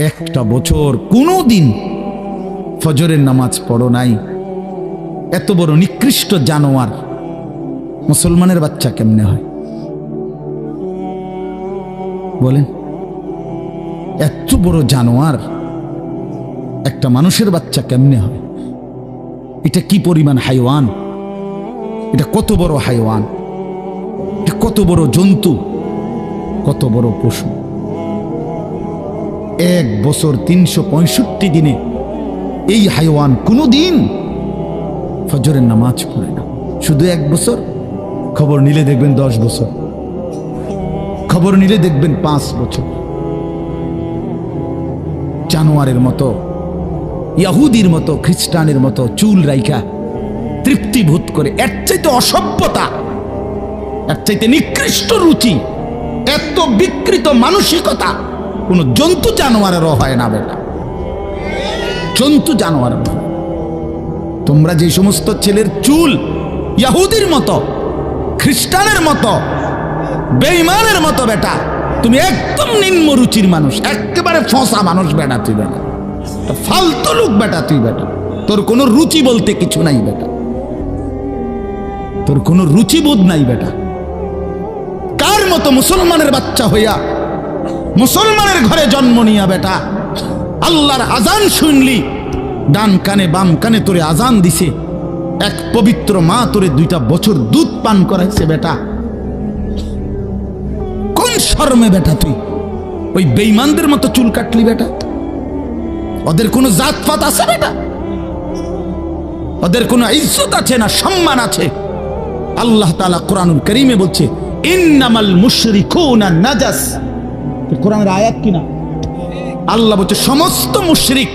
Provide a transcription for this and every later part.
একটা বছর কোনো দিন ফজরের নামাজ পড়ো নাই। এত বড় নিকৃষ্ট জানোয়ার মুসলমানের বাচ্চা কেমনে হয় বলেন? এত বড় জানোয়ার একটা মানুষের বাচ্চা কেমনে হয়? এটা কি পরিমাণ হাইওয়ান, এটা কত বড় হাইওয়ান, এটা কত বড় জন্তু, কত বড় পশু। এক বছর ৩৬৫ দিনে এই হাইওয়ান কোনো দিন ফজরের নামাজ পড়ে না। শুধু এক বছর, খবর নিলে দেখবেন 10 বছর, খবর নিলে দেখবেন 5 বছর। জানোয়ারের মতো, ইহুদির মতো, খ্রিস্টানের মতো চুল রাইখা তৃপ্তিভূত করে, এর চাইতে অসভ্যতা, এর চাইতে নিকৃষ্ট রুচি, এত বিকৃত মানসিকতা কোন জন্তু জানোয়ারেরও হয় না বেটা। জন্তু জানোয়ারের হয়। তোমরা যে সমস্ত ছেলের চুল ইহুদির মতো, খ্রিস্টানের মতো, বেঈমানের মতো বেটা, তুমি একদম নিম্ন রুচির মানুষ, একেবারে ফসা মানুষ বেটা। তুই বেটা ফালতু লোক বেটা, তুই বেটা, তোর কোনো রুচি বলতে কিছু নাই বেটা, তোর কোনো রুচিবোধ নাই বেটা। কার মতো মুসলমানের বাচ্চা হইয়া মুসলমানের ঘরে জন্ম নিয়া বেটা আল্লাহর আজান শুনলি, ডান কানে বাম কানে তোরে আজান দিছে, এক পবিত্র মা তোরে 2টা বছর দুধ পান করাইছে বেটা। কোন শরমে বেটা তুই ওই বেঈমানদের মতো চুল কাটলি বেটা? ওদের কোনো জাতপাত আছে বেটা? ওদের কোনো ইজ্জত আছে না সম্মান আছে? আল্লাহ তাআলা কোরআনুল কারীমে বলছে ইন্নামাল মুশরিকুনা নাজাস। কোরআনের আয়াত কিনা? আল্লাহ বলছে সমস্ত মুশরিক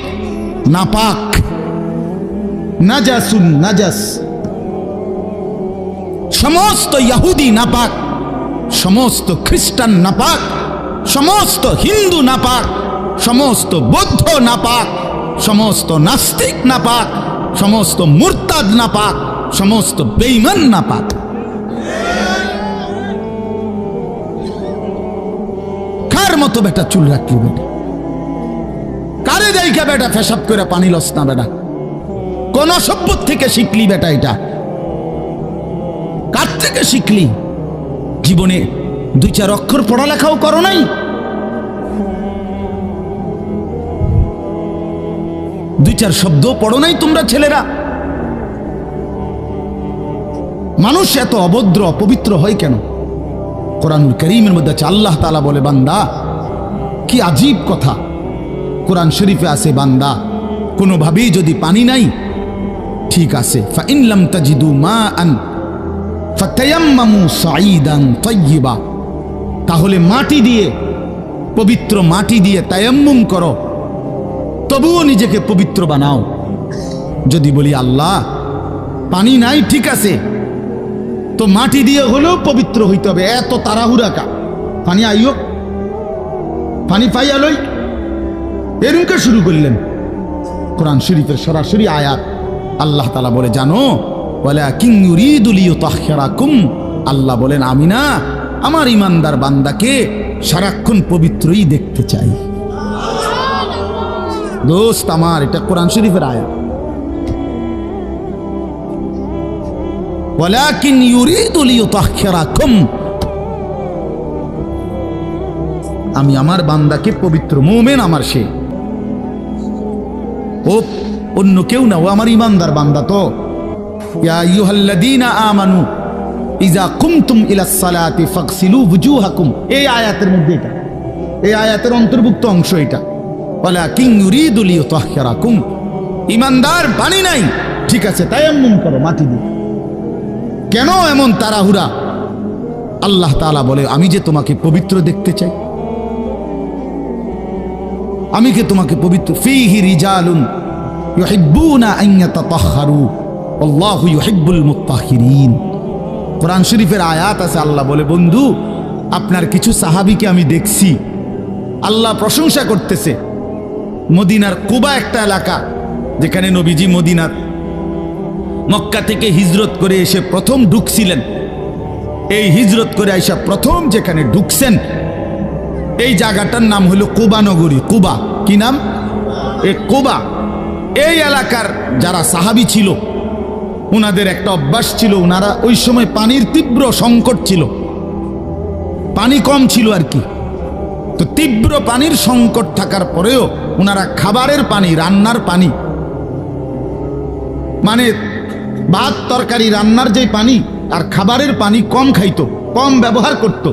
নাপাক, নাজাসুন নাজাস। সমস্ত ইহুদি নাপাক, সমস্ত খ্রিস্টান নাপাক, সমস্ত হিন্দু নাপাক, সমস্ত বৌদ্ধ নাপাক, সমস্ত নাস্তিক নাপাক, সমস্ত মুরতাদ নাপাক, সমস্ত বেঈমান নাপাক। কার মতো বেটা চুল রাখলি বেটা? কারে দেখা বেটা পেশাব করে পানি লস না বেটা? কোন সভ্য থেকে শিখলি বেটা? এটা কার থেকে শিখলি? জীবনে 2-4 অক্ষর পড়ালেখাও করো নাই? 2-4 শব্দ পড়ো নাই তোমরা ছেলেরা? মানুষ এত অভদ্র অপবিত্র হয় কেন? কোরআনুল কারীমের মধ্যে আছে, আল্লাহ তাআলা বলে বান্দা, কি আজীব কথা কোরআন শরীফে আছে, বান্দা কোনোভাবেই যদি পানি নাই, ঠিক আছে, ফাইন লাম তাজিদু মাআন ফাতায়াম্মামু সাঈদান তাইয়্যিবা, তাহলে মাটি দিয়ে, পবিত্র মাটি দিয়ে তায়াম্মুম করো, তবুও নিজেকে পবিত্র বানাও। যদি বলি আল্লাহ পানি নাই, ঠিক আছে, তো মাটি দিয়ে হলেও পবিত্র হইতে হবে। এত তাড়াহুড়া কা? পানি আইও, পানি পাইয়া লই, এরকম শুরু করলেন? কোরআন শরীফের সরাসরি আয়াত। আল্লাহ তাআলা বলে জানো, ওয়ালাকিন ইউরিদু লিইউতাহহিরাকুম, আল্লাহ বলেন আমি না আমার ইমানদার বান্দাকে সারাক্ষণ পবিত্রই দেখতে চাই। দোস্ত আমার, এটা কোরআন শরীফের আয়াত। ওয়ালাকিন ইউরিদু লিইউতাহহিরাকুম, আমি আমার বান্দাকে পবিত্র, মুমিন আমার সে, ও অন্য কেউ না, ও আমার ইমানদার বান্দা। তো ইয়া আইয়ুহাল্লাযীনা আমানু ইযা কুমতুম ইলাস সালাতি ফাগসিলু ওয়ুজুহাকুম, এই আয়াতের মধ্যে, এটা এই আয়াতের অন্তর্ভুক্ত অংশ এটা। ওয়ালাকিন ইউরিদু লিইউতাহহিরাকুম, ইমানদার পানি নাই, ঠিক আছে, তায়াম্মুম করো মাটি দিয়ে। কেন এমন তাড়াহুড়া? আল্লাহ তাআলা বলে আমি যে তোমাকে পবিত্র দেখতে চাই, আমি কে তোমাকে পবিত্র। ফীহি রিজালুন ইউহিব্বুনা আন ইয়াতাতাহহারু আল্লাহু ইউহিব্বুল মুত্তাহহিরিন। কোরআন শরীফের আয়াত আছে, আল্লাহ বলে বন্ধু আপনার কিছু সাহাবীকে আমি দেখছি, আল্লাহ প্রশংসা করতেছে। মদিনার কুবা একটা এলাকা, যেখানে নবীজি মদিনার মক্কা থেকে হিজরত করে এসে প্রথম ঢুকছিলেন। এই হিজরত করে আইসা প্রথম যেখানে ঢুকছেন এই জায়গাটার নাম হলো কুবা নগরী। কুবা কি নাম? এই কুবা। এই এলাকার যারা সাহাবী ছিল ওনাদের একটা অভ্যাস ছিল, ওনারা ওই সময় পানির তীব্র সংকট ছিল, পানি কম ছিল আর কি। তো তীব্র পানির সংকট থাকার পরেও ওনারা খাবারের পানি, রান্নার পানি, মানে ভাত তরকারি রান্নার যে পানি আর খাবারের পানি কম খাইতো, কম ব্যবহার করত।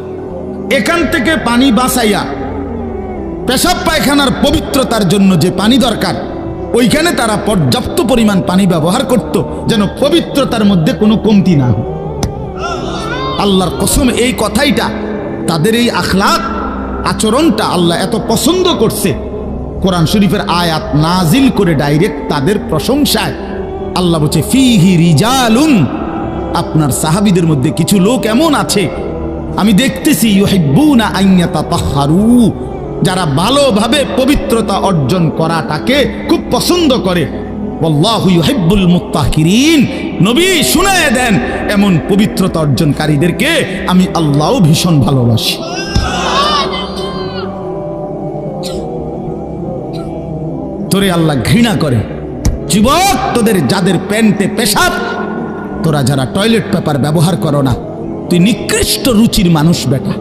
এখান থেকে পানি বাঁচাইয়া পেশাব পায়খানার পবিত্রতার জন্য যে পানি দরকার ওইখানে তারা পর্যাপ্ত পরিমাণ পানি ব্যবহার করত, যেন পবিত্রতার মধ্যে কোনো কমতি না হয়। আল্লাহর কসম, এই কথাইটা, তাদের এই আখলাক আচরণটা আল্লাহ এত পছন্দ করছে, কোরআন শরীফের আয়াত নাজিল করে ডাইরেক্ট তাদের প্রশংসায় আল্লাহ বলছে ফিহি রিজালুন, আপনার সাহাবীদের মধ্যে কিছু লোক এমন আছে আমি দেখতেছি ইউহিব্বুনা আন ইয়াতাতাহহারু, যারা ভালোভাবে পবিত্রতা অর্জন করাটাকে খুব পছন্দ করে। আল্লাহু ইউহিব্বুল মুত্তাহহিরিন, নবী শুনায়ে দেন এমন পবিত্রতা অর্জনকারীদেরকে আমি আল্লাহও ভীষণ ভালোবাসি। তোরে আল্লাহ ঘৃণা করে। যুবক, তোদের যাদের প্যান্টে পেশাব, তোরা যারা টয়লেট পেপার ব্যবহার করো না, তুই নিকৃষ্ট রুচির মানুষ বেটা,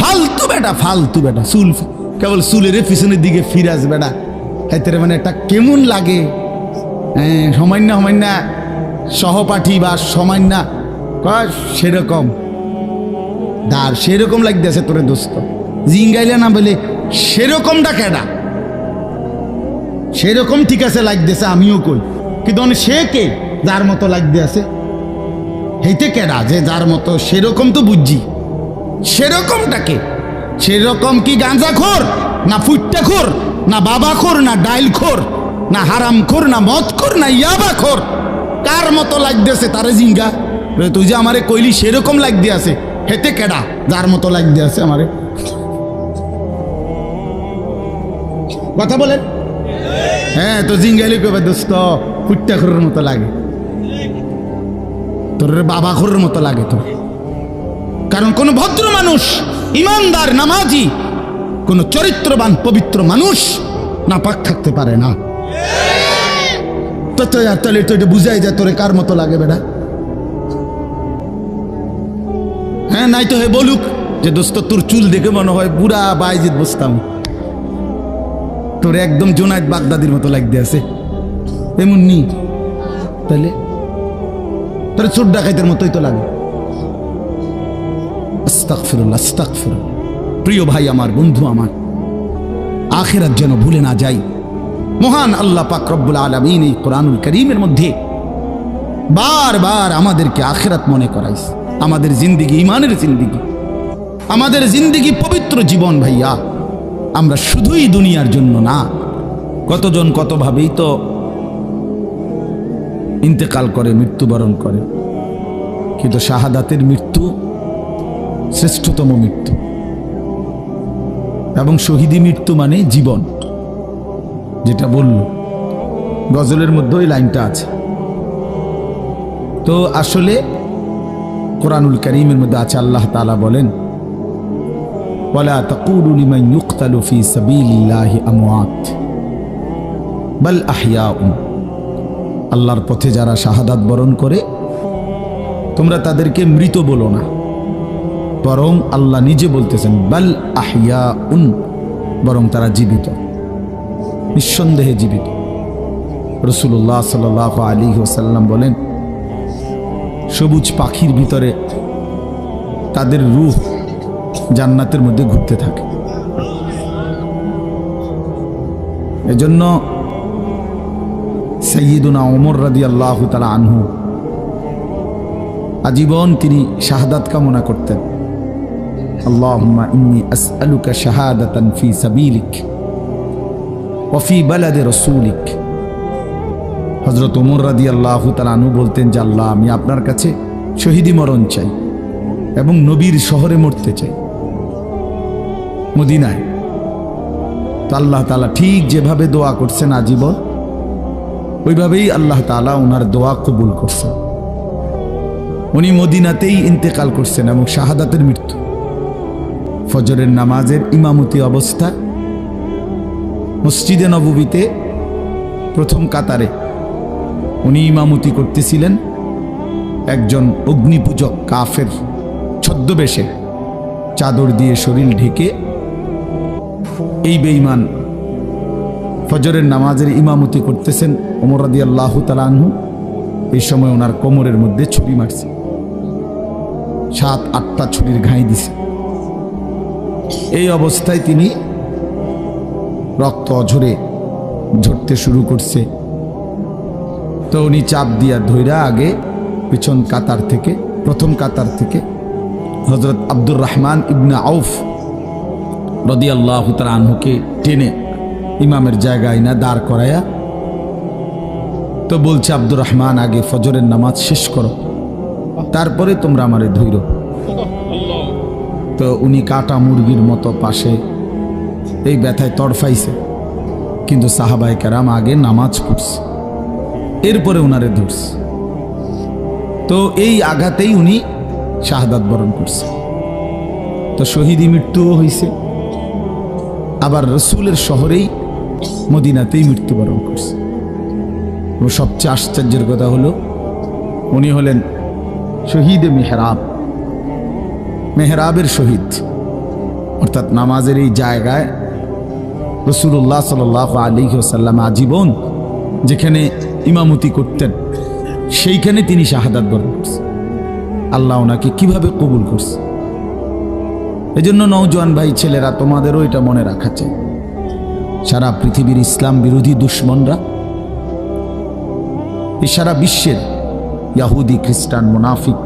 ফালতু বেটা, ফালতু বেটা। চুল কেবল চুলের পিছনের দিকে ফিরাস বেটা, হাইতে মানে একটা কেমন লাগে। হ্যাঁ, সমান্য সমান্য সহপাঠী বা সমান্য সেরকম দার সেরকম লাগতেছে তোরে দোস্ত, জিঙ্গাইলে না বলে সেরকমটা কেডা? সেরকম ঠিক আছে লাগতেছে, আমিও কই, কিন্তু সে কে যার মতো লাগতে আছে? হেইতে কেডা যে যার মতো? সেরকম তো বুঝছি, সেরকমটাকে সেরকম কি গাঁজাখোর না ফুট্টাখোর না বাবাখোর না ডাইলখোর না হারামখোর না মদখোর না ইয়াবাখোর? কার মতো লাগতেছে তারে জিঙ্গা। তুই যে আমারে কইলি সেরকম লাগতে আছে, হেতে কেডা যার মতো লাগতে আছে আমারে? কথা বলেন। হ্যাঁ, তো জিঙ্গাইলে কবে দোস্ত ফুট্টাখোরের মতো লাগে, তোর বাবাখোরের মতো লাগে তোর। কারণ কোন ভদ্র মানুষ, ইমানদার, নামাজি, কোন চরিত্রবান পবিত্র মানুষ নাপাক থাকতে পারে না। তো তাহলে তো এটা বুঝাই যায় তোরে কার মতো লাগে বেটা। হ্যাঁ, নাই তো হে বলুক যে দোস্ত তোর চুল দেখে মনে হয় বুড়া বাইজিদ বসতাম, তোর একদম জোনায়েদ বাগদাদির মতো লাগতে আছে, এমন নি? তাহলে তোর চোর ডাকাইতের মতোই তো লাগে। আস্তাগফিরুল্লাহ, আস্তাগফিরুল্লাহ। প্রিয় ভাই আমার, বন্ধু আমার, আখিরাত যেন ভুলে না যাই। মহান আল্লাহ পাক রব্বুল আলামিন এই কোরআনুল কারীমের মধ্যে বারবার আমাদেরকে আখিরাত মনে করাইছে। আমাদের জিন্দেগি ঈমানের জিন্দেগি, আমাদের জিন্দেগি পবিত্র জীবন ভাইয়া। আমরা শুধুই দুনিয়ার জন্য না, কতজন কতভাবেই তো ইন্তেকাল করে, মৃত্যুবরণ করে, কিন্তু শাহাদাতের মৃত্যু শ্রেষ্ঠতম মৃত্যু। এবং শহীদি মৃত্যু মানে জীবন, যেটা বলল গজলের মধ্যে ওই লাইনটা আছে। তো আসলে কোরআনুল কারীমের মধ্যে আছে, আল্লাহ তাআলা বলেন ওয়ালা তাকুলু লিমান ইউকতালু ফি সাবিলিল্লাহি আমওয়াত বাল আহইয়াউন, আল্লাহর পথে যারা শাহাদাত বরণ করে তোমরা তাদেরকে মৃত বলো না, বরং আল্লাহ নিজে বলতেছেন বাল আহইয়াউন, বরং তারা জীবিত, নিঃসন্দেহে জীবিত। রাসূলুল্লাহ সাল্লাল্লাহু আলাইহি ওয়াসাল্লাম বলেন সবুজ পাখির ভিতরে তাদের রূহ জান্নাতের মধ্যে ঘুরতে থাকে। এজন্য সাইয়্যিদুনা ওমর রাদিয়াল্লাহু তাআলা আনহু আজীবন তিনি শাহাদাত কামনা করতেন। আল্লাহুম্মা ইন্নী আসআলুকা শাহাদাতান ফি সাবিলিক ওয়া ফি বালাদি রাসূলিক। হযরত ওমর রাদিয়াল্লাহু তাআলা আনহু বলতেন যে আল্লাহ, আমি আপনার কাছে শহীদি মরণ চাই এবং নবীর শহরে মরতে চাই, মদিনায়। তো আল্লাহ তাআলা ঠিক যেভাবে দোয়া করছেন আজীবন, ওইভাবেই আল্লাহ তাআলা ওনার দোয়া কবুল করছেন। উনি মদিনাতেই ইন্তেকাল করছেন এবং শাহাদাতের মৃত্যু ফজরের নামাজের ইমামতি অবস্থা মসজিদে নববীতে প্রথম কাতারে উনি ইমামতি করতেছিলেন। একজন অগ্নিপূজক কাফের ছদ্মবেশে চাদর দিয়ে শরীর ঢেকে এই বেঈমান ফজরের নামাজের ইমামতি করতেছেন। ওমর রাদিয়াল্লাহু তাআলা আনহু এই সময় ওনার কোমরের মধ্যে ছুরি মারছে, 7-8টা ছুরির ঘাই দিছে। এই অবস্থায় তিনি রক্ত অঝরে ঝরতে শুরু করছে। তো উনি চাপ দিয়া ধইরা আগে পিছন কাতার থেকে, প্রথম কাতার থেকে হযরত আব্দুর রহমান ইবনে আউফ রাদিয়াল্লাহু তাআলা আনহুকে টেনে ইমামের জায়গায় না দাঁড় করায়া তো বলছে, আব্দুর রহমান আগে ফজরের নামাজ শেষ করো, তারপরে তোমরা আমারে ধইরো। তো উনি কাটা মুরগির মতো পাশে এই ব্যথায় তড়ফাইছে, কিন্তু সাহাবায়ে কেরাম আগে নামাজ পড়ছে, এরপরে উনারে ধরছে। তো এই আঘাতেই উনি শাহাদাত বরণ করছে। তো শহীদি মৃত্যুও হয়েছে, আবার রসুলের শহরেই মদিনাতেই মৃত্যুবরণ করছে। ও সবচেয়ে আশ্চর্যের কথা হলো উনি হলেন শহীদে মেহরাব, মেহরাবের শহীদ, অর্থাৎ নামাজের এই জায়গায় রাসূলুল্লাহ সাল্লাল্লাহু আলাইহি ওয়াসাল্লাম আজীবন যেখানে ইমামতি করতেন সেইখানে তিনি শাহাদাত বরণ করছেন। আল্লাহ ওনাকে কিভাবে কবুল করছে। এজন্য নওজোয়ান ভাই ছেলেরা, তোমাদেরও এটা মনে রাখা চাই, সারা পৃথিবীর ইসলাম বিরোধী দুশ্মনরা, এই সারা বিশ্বের ইহুদি, খ্রিস্টান, মুনাফিক,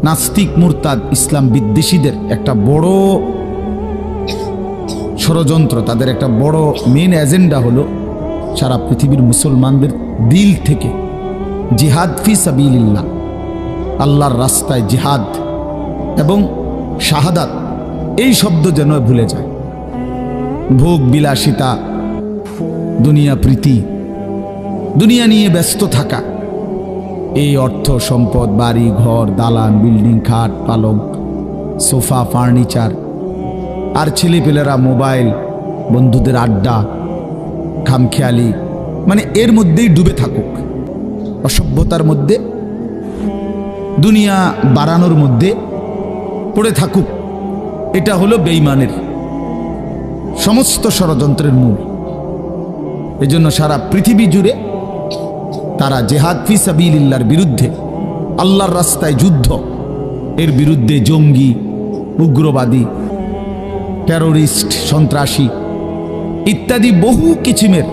নাস্তিক, মুরতাদ, ইসলাম বিদ্বেষীদের একটা বড় ষড়যন্ত্র, তাদের একটা বড় মেন এজেন্ডা হলো সারা পৃথিবীর মুসলমানদের দিল থেকে জিহাদ ফি সাবিলিল্লাহ, আল্লাহর রাস্তায় জিহাদ এবং শাহাদাত এই শব্দ যেন ভুলে যায়। ভোগ বিলাসিতা, দুনিয়া প্রীতি, দুনিয়া নিয়ে ব্যস্ত থাকা, এই অর্থ সম্পদ, বাড়ি ঘর, দালান, বিল্ডিং, খাট, পালং, সোফা, ফার্নিচার, আর ছেলেপেলেরা মোবাইল, বন্ধুদের আড্ডা, খামখেয়ালি, মানে এর মধ্যেই ডুবে থাকুক, অসভ্যতার মধ্যে, দুনিয়া বাড়ানোর মধ্যে পড়ে থাকুক। এটা হলো বেঈমানের সমস্ত ষড়যন্ত্রের মূল। এজন্য সারা পৃথিবী জুড়ে তারা জিহাদ ফি সাবিলিল্লাহর বিরুদ্ধে, আল্লাহর রাস্তায় যুদ্ধ, এর বিরুদ্ধে জঙ্গি, উগ্রবাদী, টেরোরিস্ট, সন্ত্রাসী ইত্যাদি বহু কিছিমের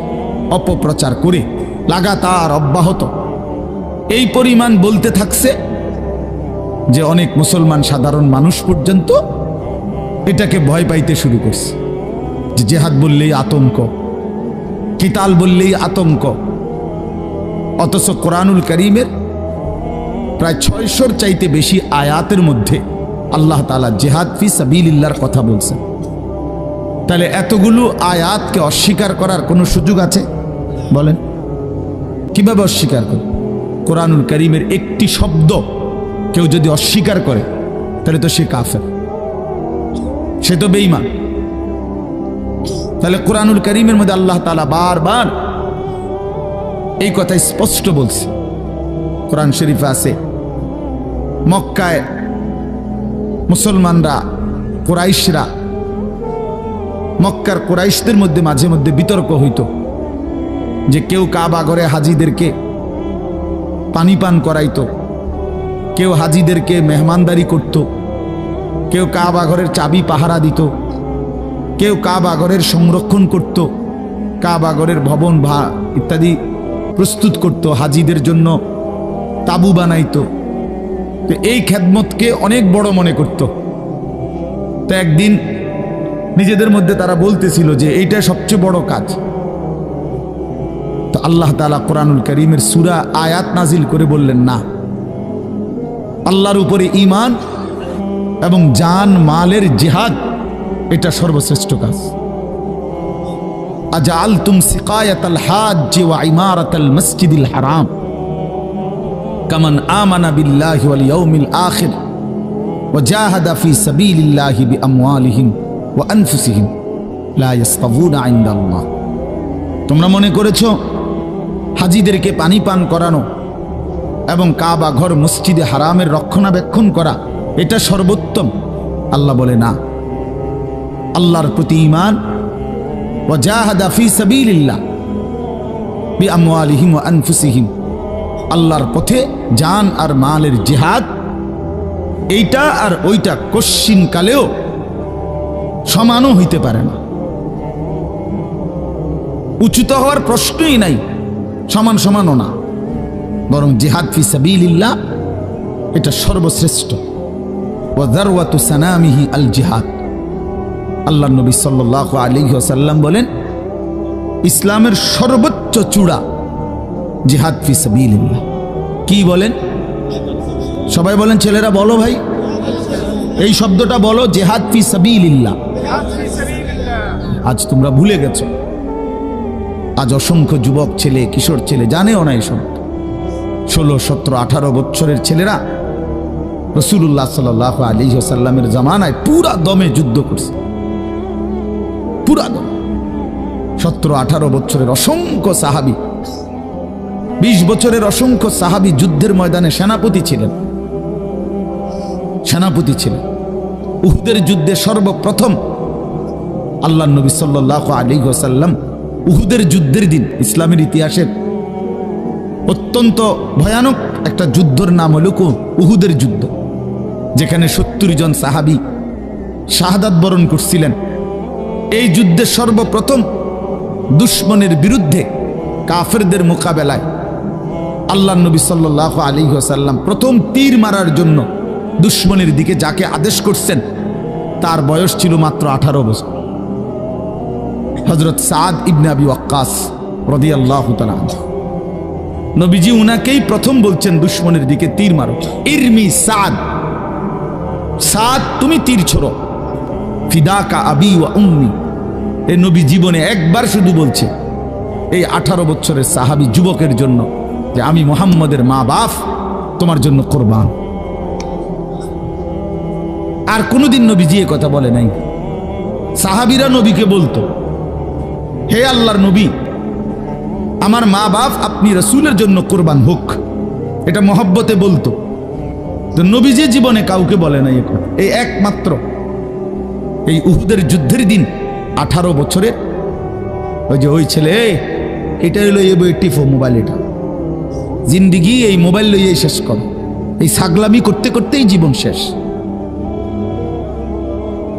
অপপ্রচার করে লাগাতার অব্যাহত এই পরিমাণ বলতে থাকছে যে অনেক মুসলমান সাধারণ মানুষ পর্যন্ত এটাকে ভয় পাইতে শুরু করছে। যে জিহাদ বললেই আতঙ্ক, কিতাল বললেই আতঙ্ক। অথচ কোরআনুল কারীমের প্রায় 600-র চাইতে বেশি আয়াতের মধ্যে আল্লাহ তাআলা জিহাদ ফি সাবিলিল্লাহর কথা বলছেন। তাহলে এতগুলো আয়াতকে অস্বীকার করার কোনো সুযোগ আছে? বলেন, কিভাবে অস্বীকার করে? কোরআনুল কারীমের একটি শব্দ কেউ যদি অস্বীকার করে তাহলে তো সে কাফের, সে তো বেঈমান। তাহলে কোরআনুল কারীমের মধ্যে আল্লাহ তাআলা বারবার এই কথা স্পষ্ট বলছে। কোরআন শরীফে আছে, মক্কায় মুসলমানরা, কুরাইশরা, মক্কার কুরাইশদের মধ্যে মাঝে মধ্যে বিতর্ক হইত যে কেউ কাবা ঘরে হাজিদেরকে পানি পান করাইতো, কেউ হাজিদেরকে মেহমানদারি করত, কেউ কাবা ঘরের চাবি পাহারা দিত, কেউ কাবা ঘরের সংরক্ষণ করত, কাবা ঘরের ভবন ইত্যাদি প্রস্তুত করত, হাজিদের জন্য তাবু বানাইতো। তো এই খেদমতকে অনেক বড় মনে করত। তো একদিন নিজেদের মধ্যে তারা বলতেছিল যে এইটা সবচেয়ে বড় কাজ। তো আল্লাহ তাআলা কোরআনুল কারীমের সূরা আয়াত নাজিল করে বললেন, না, আল্লাহর উপরে ঈমান এবং জান মালের জিহাদ এটা সর্বশ্রেষ্ঠ কাজ। আজআলতুম সিকায়াতাল হাজ্জ ওয়া ইমারাতাল মসজিদিল হারাম কামান আমানা বিল্লাহি ওয়াল ইয়াউমিল আখির ওয়াজাহাদা ফি সাবিলিল্লাহি বিআমওয়ালিহিম ওয়া আনফুসিহিম লা ইস্তাবুনা ইনদাল্লাহ। তোমরা মনে করেছো হাজীদেরকে পানি পান করানো এবং কাবা ঘর মসজিদে হারামের রক্ষণাবেক্ষণ করা এটা সর্বোত্তম? আল্লাহ বলে না। আল্লাহর প্রতি ঈমান, ওয়াজাহাদা ফি সাবিলিল্লাহ বিআমওয়ালিহিম ওয়া আনফুসিহিম, আল্লাহর পথে জান আর মালের জিহাদ, এইটা আর ওইটা কশ্চিন কালেও সমানও হইতে পারে না। উচ্চতা হওয়ার প্রশ্নই নাই, সমান সমানও না, বরং জিহাদ ফি সাবিলিল্লাহ এটা সর্বশ্রেষ্ঠ। ওয়া যারওয়াতু সানামিহি আল জিহাদ। আল্লাহর নবী সাল্লাল্লাহু আলাইহি ওয়াসাল্লাম বলেন, ইসলামের সর্বোচ্চ চূড়া জিহাদ ফি সাবিলিল্লাহ। কি বলেন? সবাই বলেন, ছেলেরা বলো ভাই, এই শব্দটা বলো, জিহাদ ফি সাবিলিল্লাহ। আজ তোমরা ভুলে গেছো। আজ অসংখ্য যুবক ছেলে, কিশোর ছেলে জানেও না এসব। 16, 17, 18 বছরের ছেলেরা রাসূলুল্লাহ সাল্লাল্লাহু আলাইহি ওয়াসাল্লামের জামানায় পুরা দমে যুদ্ধ করছে, পুরা দম। 17, 18 বছরের অসংখ্য সাহাবী, 20 বছরের অসংখ্য সাহাবী যুদ্ধের ময়দানে সেনাপতি ছিলেন। উহুদের যুদ্ধে সর্বপ্রথম আল্লাহর নবী সাল্লাল্লাহু আলাইহি ওয়াসাল্লাম উহুদের যুদ্ধের দিন, ইসলামের ইতিহাসের অত্যন্ত ভয়ানক একটা যুদ্ধের নাম হলো উহুদের যুদ্ধ, যেখানে 70 জন সাহাবী শাহাদাত বরণ করছিলেন। এই যুদ্ধে সর্বপ্রথম দুশমনের বিরুদ্ধে কাফেরদের মোকাবেলায় আল্লাহর নবী সাল্লাল্লাহু আলাইহি ওয়াসাল্লাম প্রথম তীর মারার জন্য দুশমনের দিকে যাকে আদেশ করছেন তার বয়স ছিল মাত্র 18 বছর। হযরত সাদ ইবনে আবি ওয়াক্কাস রাদিয়াল্লাহু তাআলা আনহু। নবীজি উনাকেই প্রথম বলছেন দুশমনের দিকে তীর মারো। ইরমি সাদ, সাদ তুমি তীর ছোড়ো। ফিদাকা আবি ওয়া উম্মি। এই নবী জীবনে একবার শুধু বলছে এই 18 বছরের সাহাবী যুবকের জন্য যে আমি মুহাম্মদের মা বাপ তোমার জন্য কুরবান। আর কোনোদিন নবীজি এ কথা বলে নাই। সাহাবীরা নবীকে বলতো, হে আল্লাহর নবী, আমার মা বাপ আপনি রাসূলের জন্য কুরবান হোক, এটা মহব্বতে বলতো। তো নবীজি জীবনে কাউকে বলে নাই এখন। এই একমাত্র এই উহুদের যুদ্ধের দিন 18 বছরের ওই ছেলে, এটা হইলো এই বই টিফো মোবাইল, এটা জিন্দিগি এই মোবাইল লইয়ে শেষ কর। এই ছাগলামি করতে করতেই জীবন শেষ।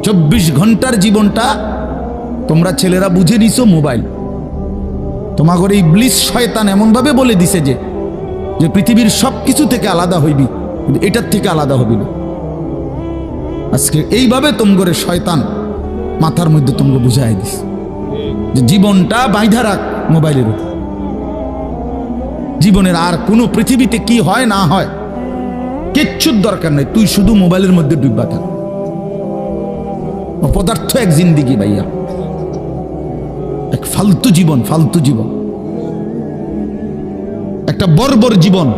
24 ঘন্টার জীবনটা তোমরা ছেলেরা বুঝে নিছো মোবাইল। তোমাদের ইবলিস শয়তান এমন ভাবে বলে দিছে যে পৃথিবীর সবকিছু থেকে আলাদা হইবি, কিন্তু এটার থেকে আলাদা হবি না। আজকে এইভাবে তোমগরে শয়তান মাথার মধ্যে তোমরা বুঝাই দিস যে জীবনটা বাইধা রাখ মোবাইলের উপর। জীবনের আর কোনো পৃথিবীতে কি হয় না হয় কিচ্ছুর দরকার নেই, তুই শুধু মোবাইলের মধ্যে ডুববা থাক। অপদার্থ এক জিন্দিগি ভাইয়া, এক ফালতু জীবন, ফালতু জীবন, একটা বর্বর জীবন।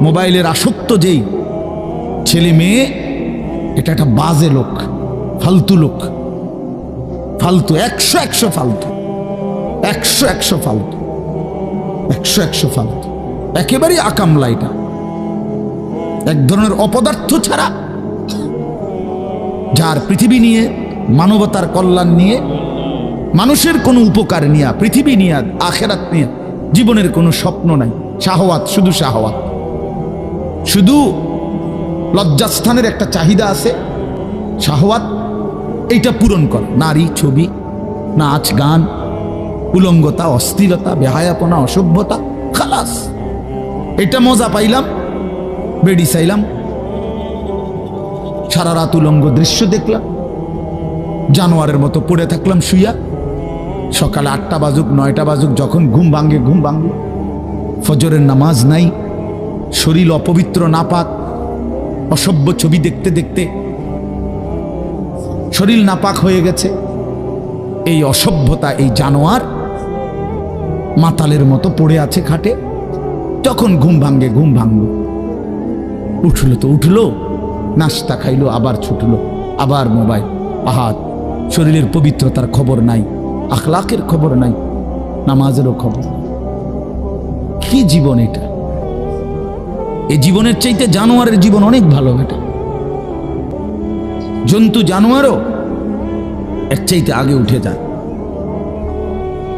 মোবাইলের আসক্ত যেই ছেলে মেয়ে, এটা একটা বাজে লোক, ফালতু লোক, ফালতু 100 ফালতু, 100 ফালতু, 100 ফালতু, একেবারেই আকামলা। এটা এক ধরনের অপদার্থ ছাড়া, যার পৃথিবী নিয়ে, মানবতার কল্যাণ নিয়ে, মানুষের কোনো উপকার নিয়ে, পৃথিবী নিয়ে, আখেরাত নিয়ে জীবনের কোনো স্বপ্ন নাই। শাহওয়াত, শুধু শাহওয়াত, শুধু লজ্জাস্থানের একটা চাহিদা আছে, শাহওয়াত, এইটা পূরণ কর। নারী, ছবি, নাচ, গান, উলঙ্গতা, অস্থিরতা, বেহায়াপনা, অসভ্যতা, খালাস। এটা মজা পাইলাম, বেডি চাইলাম, সারা রাত উলঙ্গ দৃশ্য দেখলাম, জানোয়ারের মতো পড়ে থাকলাম শুইয়া। সকালে 8টা বাজুক 9টা বাজুক, যখন ঘুম ভাঙ্গে ঘুম ভাঙল। ফজরের নামাজ নাই, শরীর অপবিত্র, নাপাক, অসভ্য ছবি দেখতে দেখতে শরীর নাপাক হয়ে গেছে। এই অসভ্যতা, এই জানোয়ার মাতালের মতো পড়ে আছে খাটে। যখন ঘুম ভাঙ্গে ঘুম ভাঙল, উঠলো তো উঠলো, নাস্তা খাইলো, আবার ছুটলো, আবার মোবাইল। আহাত, শরীরের পবিত্রতার খবর নাই, আখলাকের খবর নাই, নামাজেরও খবর। কি জীবন এটা? এই জীবনের চাইতে জানোয়ারের জীবন অনেক ভালো। এটা জন্তু জানোয়ারও এর চাইতে আগে উঠে যায়,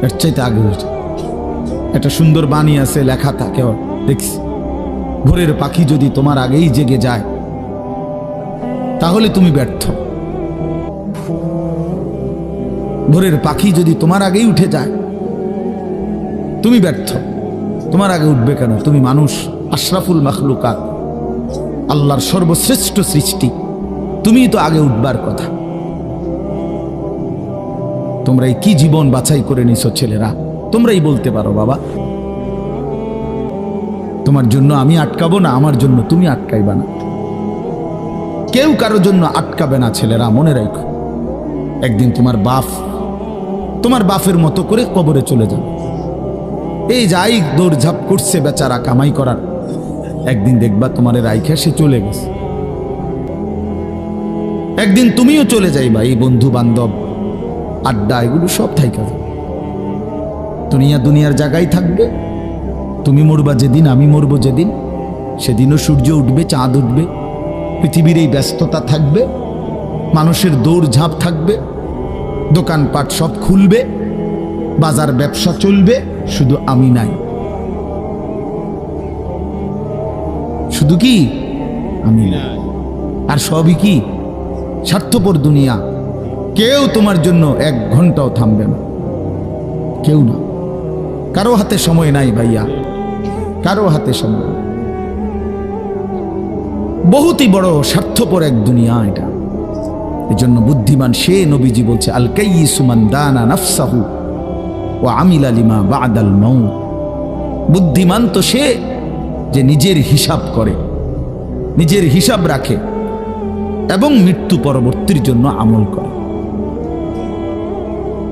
এর চাইতে আগে উঠে। একটা সুন্দর বাণী আছে, লেখা থাকে, দেখছি, ভোরের পাখি যদি তোমার আগেই জেগে যায় তাহলে তুমি ব্যর্থ। ভোরের পাখি যদি তোমার আগেই উঠে যায় তুমি ব্যর্থ। তোমার আগে উঠবে কেন? তুমি মানুষ, আশরাফুল মাখলুকাত, আল্লাহর সর্বশ্রেষ্ঠ সৃষ্টি, তুমিই তো আগে উঠবার কথা। তোমরাই কি জীবন বাছাই করে নিছো ছেলেরা? তোমরাই বলতে পারো বাবা। তোমার জন্য আমি আটকাবো না, আমার জন্য তুমি আটকাইবা না। কেউ কারো জন্য আটকাবে না ছেলেরা, মনে রাখো। একদিন তোমার বাপ তোমার বাপের মতো করে কবরে চলে যাবে। এই যাই দৌড়ঝাঁপ করছে বেচারা কামাই করার, একদিন দেখবা তোমার রাইখা সে চলে গেছে। একদিন তুমিও চলে যাইবা। এই বন্ধু বান্ধব আড্ডা এগুলো সব থাইকা যাবে। দুনিয়ার জায়গায় থাকবে। তুমি মরবা যেদিন, আমি মরবো যেদিন, সেদিনও সূর্য উঠবে, চাঁদ উঠবে, পৃথিবীর এই ব্যস্ততা থাকবে, মানুষের দৌড়ঝাঁপ থাকবে, দোকানপাট সব খুলবে, বাজার ব্যবসা চলবে, শুধু আমি নাই। শুধু কি আমি নাই। আর সবই কি স্বার্থপর দুনিয়া। কেউ তোমার জন্য এক ঘন্টাও থামবে না, কেউ না। কারো হাতে সময় নাই ভাইয়া, কারো হাতে সময়। বহুতই বড় স্বার্থপর এক দুনিয়া এটা। এজন্য বুদ্ধিমান সে, নবীজি বলছে, আল কাইয়িসু মান দানা নাফসাহু ওয়া আমিলা লিমা বা'দাল মাউত। বুদ্ধিমান তো সে যে নিজের হিসাব করে, নিজের হিসাব রাখে এবং মৃত্যু পরবর্তীর জন্য আমল করে।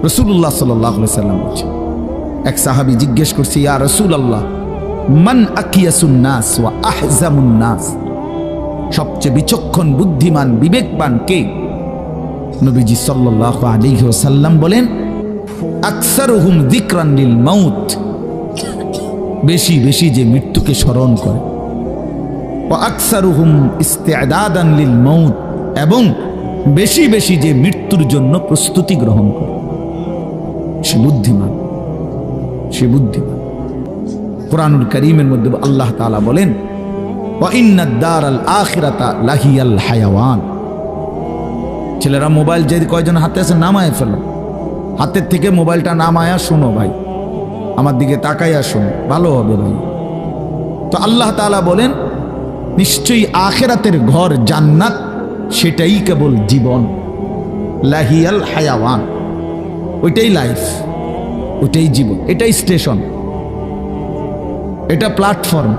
রাসূলুল্লাহ সাল্লাল্লাহু আলাইহি সাল্লাম বলেছেন, এক সাহাবী জিজ্ঞেস করছে, ইয়া রাসূলুল্লাহ, মান আকিয়াসুন নাস ওয়া আহজামুন নাস? সবচেয়ে বিচক্ষণ, বুদ্ধিমান, বিবেকবান কে? নবীজি সাল্লাল্লাহু আলাইহি ওয়াসাল্লাম বলেন, আকসারুহুম যিকরান লিল মাউত। বেশি বেশি যে মৃত্যুকে স্মরণ করে। ওয়া আকসারুহুম ইস্তি'দাদান লিল মাউত, এবং বেশি বেশি যে মৃত্যুর জন্য প্রস্তুতি গ্রহণ করে। সে বুদ্ধিমান, সে বুদ্ধিমান। কুরআনুল কারীমের মধ্যে আল্লাহ তাআলা বলেন, ওয়া ইন্নাদ দারাল আখিরাতা লাহিয়াল হায়াওয়ান। ছেলেরা মোবাইল যে কয়জন হাতে আছে নামায় ফেলো, হাতের থেকে মোবাইলটা নামায়া শোনো ভাই, আমার দিকে তাকাইয়া শোনো, ভালো হবে ভাই। তো আল্লাহ তাআলা বলেন, নিশ্চয়ই আখিরাতের ঘর জান্নাত, সেটাই কেবল জীবন। লাহিয়াল হায়াওয়ান, ওইটাই লাইফ, ওইটাই জীবন, এটাই স্টেশন, এটা প্ল্যাটফর্ম।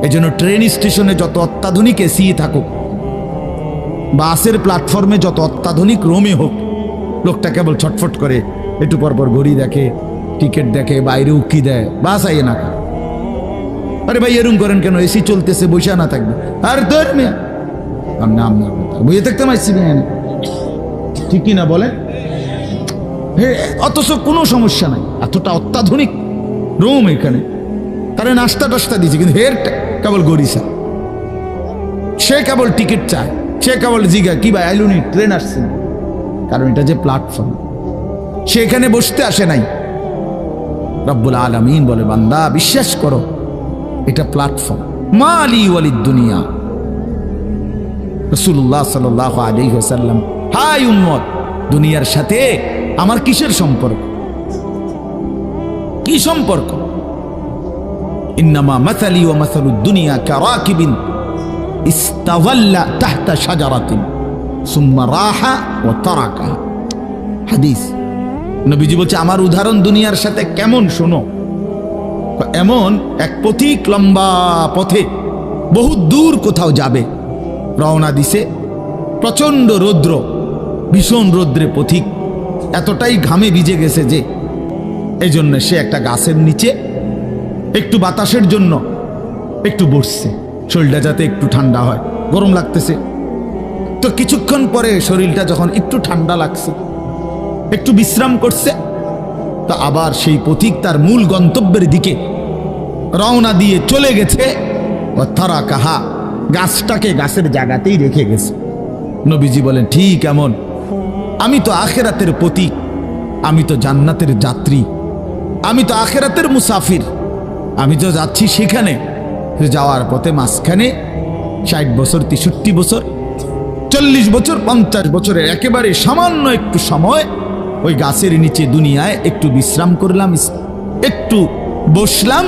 এজন্য ট্রেন স্টেশনে যত অত্যাধুনিক এসি থাকুক, বাসের প্ল্যাটফর্মে যত অত্যাধুনিক রোমে হোক, লোকটা কেবল ছটফট করে, একটু পরপর ঘড়ি দেখে, টিকিট দেখে, বাইরে উকি দেয়, বাস আইয়ে না। আরে ভাই এরম করেন কেন? এসি চলতেছে, বসে না থাকবে। আর তোর মেয়ে নাম না বইয়ে থাকতে মাইছি ঠিকই না বলে, অথচ কোনো সমস্যা নাই, এতটা অত্যাধুনিক রুম এখানে। তারা নাস্তা টাস্তা দিয়েছে, কিন্তু হের কেবল গড়িসা, সে কেবল টিকিট চায়, সে কেবল জিগা কি ভাই আইলুনি, ট্রেন আসছে না। কারণ এটা যে প্ল্যাটফর্ম, সে এখানে বসতে আসে নাই। রব্বুল আলামিন বলে, বান্দা বিশ্বাস করো, এটা প্ল্যাটফর্ম। মালি ওয়ালিদ দুনিয়া। রাসূলুল্লাহ সাল্লাল্লাহু আলাইহি ওয়াসাল্লাম, হাই উম্মত, দুনিয়ার সাথে আমার কিসের সম্পর্ক? কি সম্পর্ক? ইন্নামা মাসালি ওয়া মাসালুদ দুনিয়া কারাকিবিন ইস্তাযাল্লা তাহতা শাজারাতিন সুম্মা রাহা ওয়া তারাকা। হাদিস। নবীজি বলছে, আমার উদাহরণ দুনিয়ার সাথে কেমন শোনো। এমন এক পথিক লম্বা পথে বহু দূর কোথাও যাবে, রওনা দিছে, প্রচন্ড রৌদ্র, ভীষণ রৌদ্রে পথিক এতটাই ঘামে ভিজে গেছে যে এই জন্য সে একটা গাছের নিচে একটু বাতাসের জন্য একটু বসছে, শরীরটা যাতে একটু ঠান্ডা হয়, গরম লাগতেছে। তো কিছুক্ষণ পরে শরীরটা যখন একটু ঠান্ডা লাগছে, একটু বিশ্রাম করছে, তা আবার সেই পথিক তার মূল গন্তব্যের দিকে রওনা দিয়ে চলে গেছে। তারা কাহা, গাছটাকে গাছের জায়গাতেই রেখে গেছে। নবীজি বলেন, ঠিক এমন, আমি তো আখেরাতের পথিক, আমি তো জান্নাতের যাত্রী, আমি তো আখেরাতের মুসাফির, আমি তো যাচ্ছি সেখানে। যাওয়ার পথে মাঝখানে 60 বছর, 63 বছর, 40 বছর, 50 বছরের একেবারে সামান্য একটু সময় ওই গাছের নিচে দুনিয়ায় একটু বিশ্রাম করলাম, একটু বসলাম,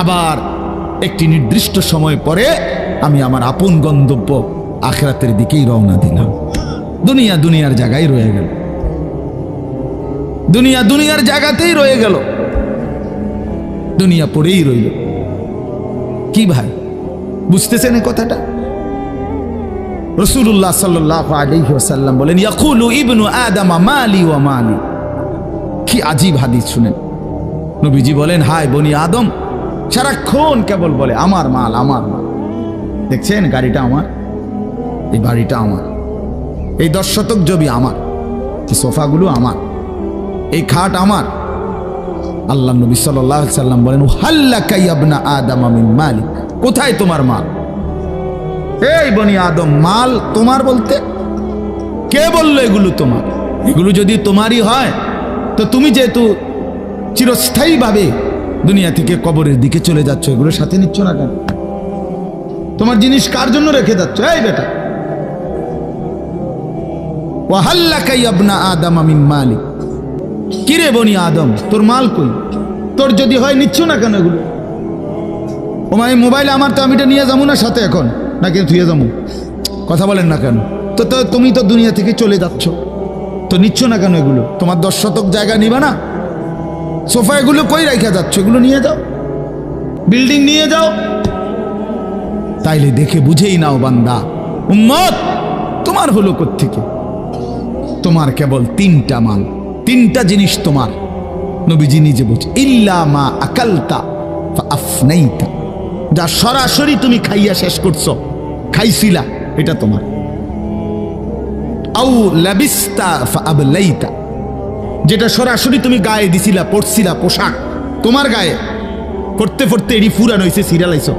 আবার একটি নির্দিষ্ট সময় পরে আমি আমার আপন গন্তব্য আখিরাতের দিকেই রওনা দিলাম। দুনিয়া দুনিয়ার জায়গায় রয়ে গেল, দুনিয়া দুনিয়ার জায়গাতেই রয়ে গেল, দুনিয়া পড়েই রইল। কি ভাই, বুঝতেছেন এই কথাটা? রাসূলুল্লাহ সাল্লাল্লাহু আলাইহি ওয়াসাল্লাম বলেন, ইয়াকুলু ইবনু আদম মালি ওয়া মালি। কি আজীব হাদিস শুনেন। নবীজি বলেন, হায় বনি আদম সারাক্ষণ কেবল বলে আমার মাল, আমার মাল। দেখছেন, গাড়িটা আমার, এই বাড়িটা আমার, এই 10 শতক জমি আমার, এই সোফাগুলো আমার, এই খাট আমার। আল্লাহ নবী সাল্লাল্লাহু আলাইহি সাল্লাম বলেন, হাল্লাকা ইয়া ইবনা আদম মিন মালিক। কোথায় তোমার মাল? এই বনি আদম, মাল তোমার বলতে কে বললো এগুলো তোমার? এগুলো যদি তোমারই হয় তো তুমি যেহেতু চিরস্থায়ীভাবে দুনিয়া থেকে কবরের দিকে চলে যাচ্ছ, এগুলো সাথে নিচ্ছ না কেন? তোমার জিনিস কার জন্য রেখে যাচ্ছ? এই বেটা, ওয়াহাল্লাকা ইয়া ইবনা আদম মিন মালিক। কিরে বনি আদম, তোর মাল কই? তোর যদি হয় নিচ্ছ না কেন এগুলো? ও মানে মোবাইল আমার, তো আমি এটা নিয়ে যাবো না সাথে এখন, নাকি ধুয়ে যাবো? কথা বলেন না কেন? তো তুমি তো দুনিয়া থেকে চলে যাচ্ছ, তো নিচ্ছ না কেন এগুলো? তোমার 10 শতক জায়গা নিবা না? সোফা এগুলো কই রাখা যাচ্ছ? এগুলো নিয়ে যাও, বিল্ডিং নিয়ে যাও। তাইলে দেখে বুঝেই নাও বান্দা, উম্মত তোমার হলো কোত্থেকে? তোমার কেবল 3টা মাল, 3টা জিনিস তোমার। নবীজি নিজে বলছে, ইল্লা মা আকালতা ফাআফনাইতা। যা সরাসরি তুমি খাইয়া শেষ করছো, খাইছিলা, এটা তোমার। আউ লাবিস্তা ফাআবলাইতা। যেটা সরাসরি তুমি গায়ে দিছিলা, পরছিলা, পোশাক তোমার গায়ে, পড়তে পড়তে এডি ফুরান হইছে, সিরিয়ালাইছো,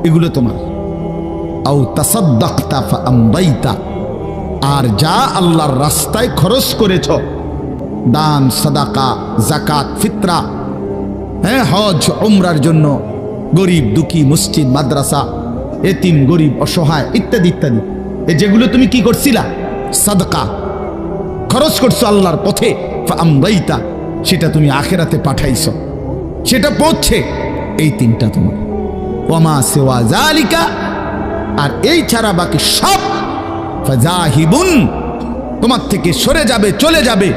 এগুলো তোমার। আউ তাসাদ্দাকতা ফাআমদাইতা। আর যা আল্লাহর রাস্তায় খরচ করেছ, দান, সাদাকা, যাকাত, ফিতরা, হ্যাঁ, হজ, উমরার জন্য, গরিব দুঃখী, মসজিদ, মাদ্রাসা, এতিম, গরিব, অসহায়, ইত্যাদি ইত্যাদি, এই যেগুলো তুমি কি করছিলা? সাদকা খরচ করছো আল্লাহর পথে, ফাআমদাইতা, সেটা তুমি আখিরাতে পাঠাইছো, সেটা পৌঁছে। এই 3টা তোমার। ওয়ামা সিওয়া যালিকা, আর এই ছাড়া বাকি সব ফাজাহিবুন, তোমার থেকে সরে যাবে, চলে যাবে।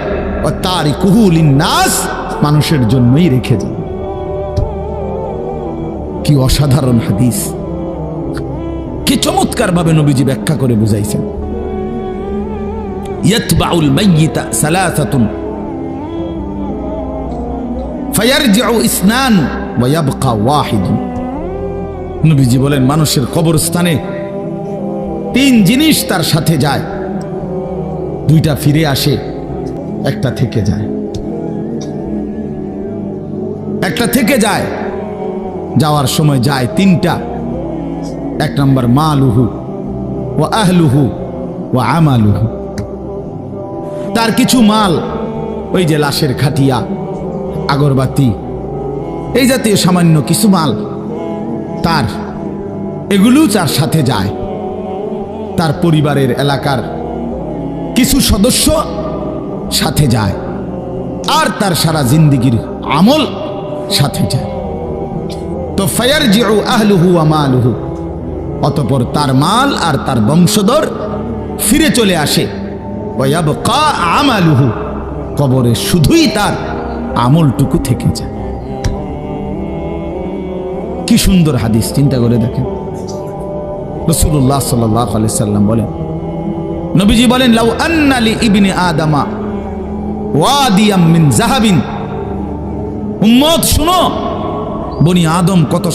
ও তারিকুহু লিন্নাস, মানুষের জন্যই রেখে যাবে। কি অসাধারণ হাদিস, কি চমৎকার ভাবে নবীজি ব্যাখ্যা করে বুঝাইছেন। ইয়াতবাউল মাইয়িতা সালাসাতুন ফায়ারজিউ ইসনান ওয়া ইয়াবকা ওয়াহিদ। নবীজি বলেন, মানুষের কবরস্থানে 3 জিনিস তার সাথে যায়, 2টা ফিরে আসে, একটা থেকে যায়, একটা থেকে যায়। যাওয়ার সময় যায় 3টা। 1 নম্বর মালুহু ওয়া আহলুহু ওয়া আমালুহু। তার কিছু মাল, ওই যে লাশের খাটিয়া, আগরবাতি, এই জাতীয় সামান্য কিছু মাল তার, এগুলো তার সাথে যায়। তার পরিবারের, এলাকার কিছু সদস্য সাথে যায়, আর তার সারা জিন্দেগির আমল সাথে যায়। তো ফায়ারজিউ আহলুহু ওয়া মালুহু, অতঃপর তার মাল আর তার বংশধর ফিরে চলে আসে। ওয়া ইয়াবকা আমালুহু, কবরে শুধুই তার আমলটুকু থেকে যায়। কি সুন্দর হাদিস, চিন্তা করে দেখেন। রাসূলুল্লাহ সাল্লাল্লাহু আলাইহি সাল্লাম বলেন, নবীজি বলেন, লাউ আন্না লি ইবনি আদামা ওয়াদিয়াম মিন যাহাবিন। উম্মত শুনো, বনি আদম কত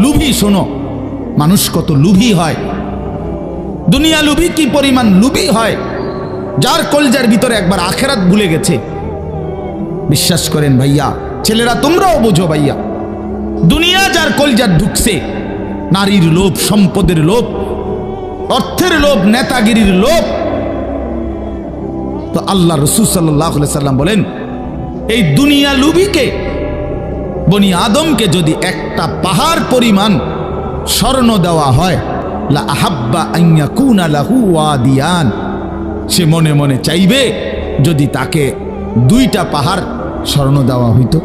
লুভী, শোনো, মানুষ কত লুভী হয়, দুনিয়া লুভী কি পরিমাণ লুভী হয়, যার কলজার ভিতরে একবার আখেরাত ভুলে গেছে। বিশ্বাস করেন ভাইয়া, ছেলেরা তোমরাও বোঝো ভাইয়া, দুনিয়া যার কলজার ঢুকছে, নারীর লোভ, সম্পদের লোভ, অর্থের লোভ, নেতাগিরির লোভ, তো আল্লাহ রাসূল সাল্লাল্লাহু আলাইহি সাল্লাম বলেন এই দুনিয়া লুভিকে, বনি আদমকে যদি একটা পাহাড় পরিমাণ স্বর্ণ দেওয়া হয়, লা আহাব্বা আন ইয়াকুনা লাহু ওয়াদিয়ান, সে মনে মনে চাইবে যদি তাকে 2টা পাহাড় স্বর্ণ দেওয়া হইতো।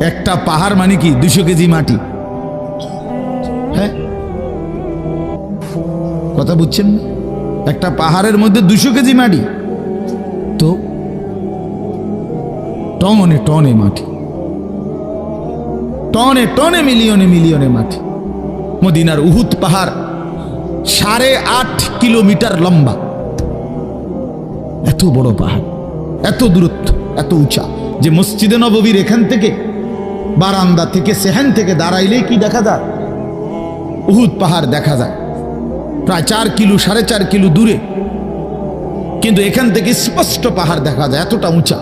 একটা পাহাড় মানে কি 200 কেজি মাটি। হ্যাঁ, কথা বুঝছেন না? একটা পাহাড়ের মধ্যে 200 কেজি মাটি, তো টনে টনে মাটি, টনে টনে, মিলিয়নে মিলিয়নে মাটি। মদিনার উহুদ পাহাড় 8.5 কিলোমিটার লম্বা, এত বড় পাহাড়, এত দূরত্ব, এত উঁচা যে মসজিদে নববীর এখান থেকে, বারান্দা থেকে, সেখান থেকে দাঁড়াইলেই কি দেখা যায়? উহুদ পাহাড় দেখা যায়, প্রায় 4 কিলো 4.5 কিলো দূরে, কিন্তু এখান থেকে স্পষ্ট পাহাড় দেখা যায়, এতটা উঁচা।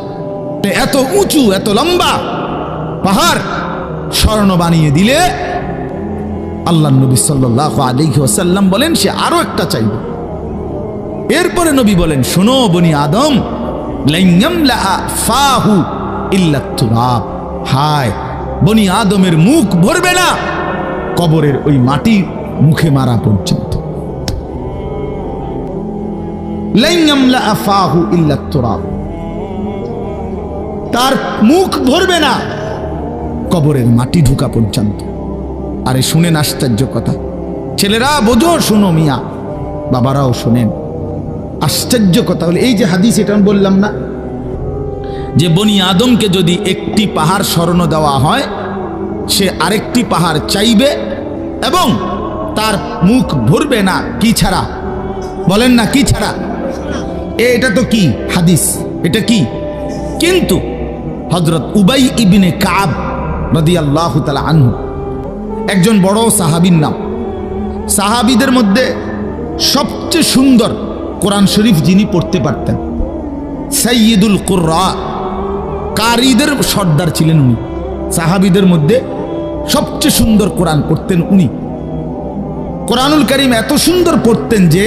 এত উঁচু, এত লম্বা পাহাড় স্বর্ণ বানিয়ে দিলে আল্লাহ নবী সাল্লাল্লাহু আলাইহি ওয়াসাল্লাম বলেন সে আরো একটা চাইবে। এরপরে নবী বলেন, শোনো বনি আদম, লান ইয়ামলা ফাহু ইল্লা তুরাব, হায় বনি আদমের মুখ ভরবে না কবরের ওই মাটি মুখে মারা পর্যন্ত। লান ইয়ামলা ফাহু ইল্লা তুরাব, তার মুখ ভরবে না কবরের মাটি ঢোকা পর্যন্ত। আরে শুনেন আশ্চর্য কথা, ছেলেরা বোঝো, শুনো মিয়া, বাবারাও শুনেন। আশ্চর্য কথা হলো এই যে হাদিস, এটা আমি বললাম না যে বনি আদমকে যদি একটি পাহাড় স্বর্ণ দেওয়া হয়, সে আরেকটি পাহাড় চাইবে এবং তার মুখ ভরবে না। কি ছাড়া? বলেন না, কি ছাড়া? এটা তো কি হাদিস, এটা কি? কিন্তু হযরত উবাই ইবনে কাব রাদিয়াল্লাহু তাআলা আনহু একজন বড় সাহাবীর নাম। সাহাবীদের মধ্যে সবচেয়ে সুন্দর কোরআন শরীফ যিনি পড়তে পারতেন, সাইয়্যিদুল কুররা, কারীদের সর্দার ছিলেন উনি। সাহাবীদের মধ্যে সবচেয়ে সুন্দর কোরআন পড়তেন উনি। কোরআনুল কারীম এত সুন্দর পড়তেন যে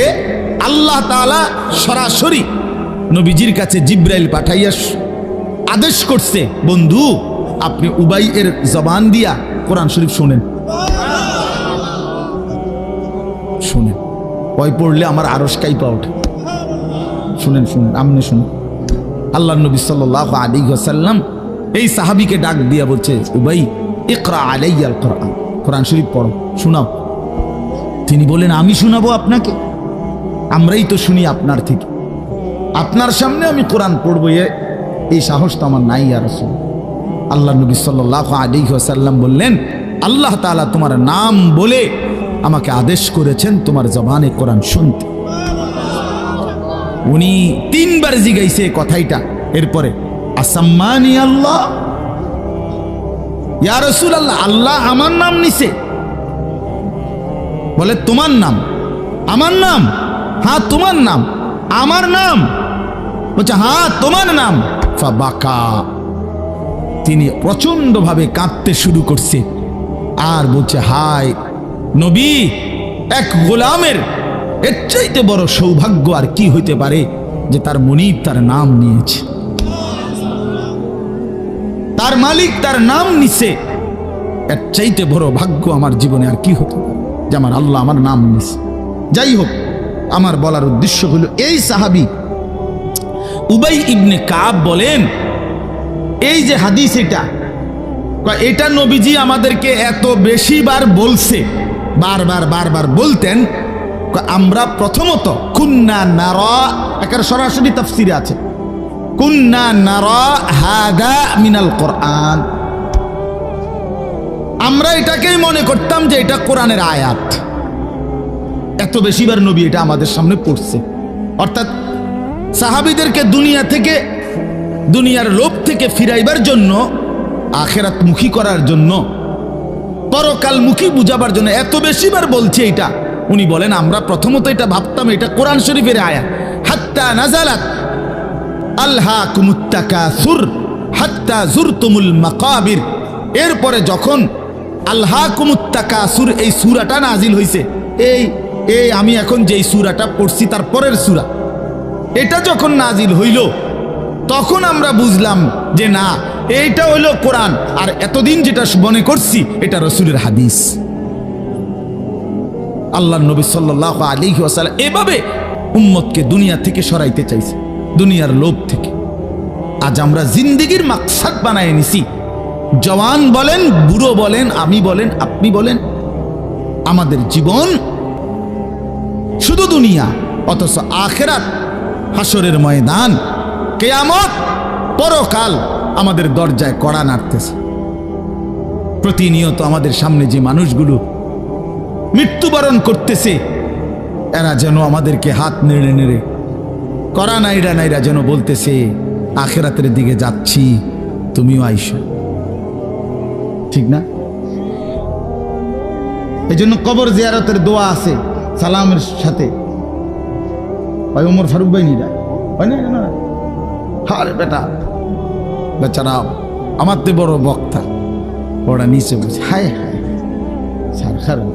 আল্লাহ তাআলা সরাসরি নবীজির কাছে জিবরাইল পাঠাইয়া আদেশ করছে, বন্ধু আপনি উবাই এর জবান দিয়া কোরআন শরীফ শুনেন। শুনেন, ওই পড়লে আমার আরশ কাইপা ওঠে। শুনেন শুনেন, আমনে শুনেন। আল্লাহ নবী সাল্লাল্লাহু আলাইহি ওয়াসাল্লাম এই সাহাবীকে ডাক দিয়া বলছে, উবাই ইকরা আলাইয়াল কোরআন, কোরআন শরীফ পড়ো, শোনাও। তিনি বলেন, আমি শোনাবো আপনাকে? আমরাই তো শুনি আপনার থেকে, আপনার সামনে আমি কোরআন পড়বো, এই সাহস তো আমার নাই ইয়া রাসূল। আল্লাহ নবী সাল্লাল্লাহু আলাইহি ওয়াসাল্লাম বললেন, আল্লাহ তাআলা তোমার নাম বলে আমাকে আদেশ করেছেন তোমার জবানে কোরআন শুনতে। উনি 3 বার জিগাইছে কথাইটা। এরপরে আসাম্মানি আল্লাহ, ইয়া রাসূলুল্লাহ, আল্লাহ আমার নাম নিছে? বলে তোমার নাম? আমার নাম? হ্যাঁ তোমার নাম। আমার নাম? বলছে হ্যাঁ তোমার নাম। ফাবাকা, তিনি প্রচন্ড ভাবে কাঁদতে শুরু করছে আর বলছে, হায় নবী, এক গোলামের এর চাইতে বড় সৌভাগ্য আর কি হইতে পারে যে তার মুনিব তার নাম নিয়েছে, তার মালিক তার নাম নিছে। এর চাইতে বড় ভাগ্য আমার জীবনে আর কি হতে পারে যে আমার আল্লাহ আমার নাম নিছে। যাই হোক, আমার বলার উদ্দেশ্য হলো এই সাহাবী উবাই ইবনে কাব বলেন, এই যে হাদিস, এটা নবীজি আমাদেরকে এত বেশি বার বলছে, বারবার বারবার বলতেন। আমরা প্রথমত কুন্না নারা, এর সরাসরি তাফসিরে আছে, কুন্না নারা হাদা মিনাল কোরআন, আমরা এটাকেই মনে করতাম যে এটা কোরআনের আয়াত। এত বেশিবার নবী এটা আমাদের সামনে পড়ছে। অর্থাৎ সাহাবীদেরকে দুনিয়া থেকে, দুনিয়ার লোভ থেকে ফিরাইবার জন্য, আখিরাতমুখী করার জন্য পরকালমুখী বুঝাবার জন্য এত বেশিবার বলছে এটা। উনি বলেন আমরা প্রথমত এটা ভাবতাম এটা কোরআন শরীফের আয়াত, হাত্তা নাজালাত আলহাকুমুত তাকাসুর হাত্তা জুরতুমুল মাকাবির। এরপরে যখন আলহাকুমুত তাকাসুর এই সূরাটা নাজিল হইছে, এই আমি এখন যেই সূরাটা পড়ছি তার পরের সূরা, এটা যখন নাজিল হইল তখন আমরা বুঝলাম যে না, এইটা হইল কোরআন, আর এতদিন যেটা মনে করছি এটা রাসূলের হাদিস। আল্লাহর নবী সাল্লাল্লাহু আলাইহি ওয়াসাল্লাম এভাবে উম্মতকে দুনিয়া থেকে সরাইতে চাইছে, দুনিয়ার লোভ থেকে। আজ আমরা জিন্দেগির মাকসাদ বানায় নিছি। জওয়ান বলেন, বুড়ো বলেন, আমি বলেন, আপনি বলেন, আমাদের জীবন শুধু দুনিয়া, অথচ আখিরাত, হাসরের ময়দান, কিয়ামত, পরকাল আমাদের দরজায় কড়া নাড়তেছে। প্রতিনিয়ত আমাদের সামনে যে মানুষগুলো মৃত্যুবরণ করতেছে, এরা যেন আমাদেরকে হাত নেড়ে নেড়ে কড়া নাইরা নাইরা যেন বলতেছে আখিরাতের দিকে যাচ্ছি, তুমিও আইসো। ঠিক না? এই জন্য কবর জিয়ারতের দোয়া আছে সালামের সাথে। ওই ওমর ফারুক ভাই নিরা হয় না? হারে বেটা, বেচারা আমার তো বড় বক্তা, ওরা নিচে বসে হায় হায় স্যার খারাপ।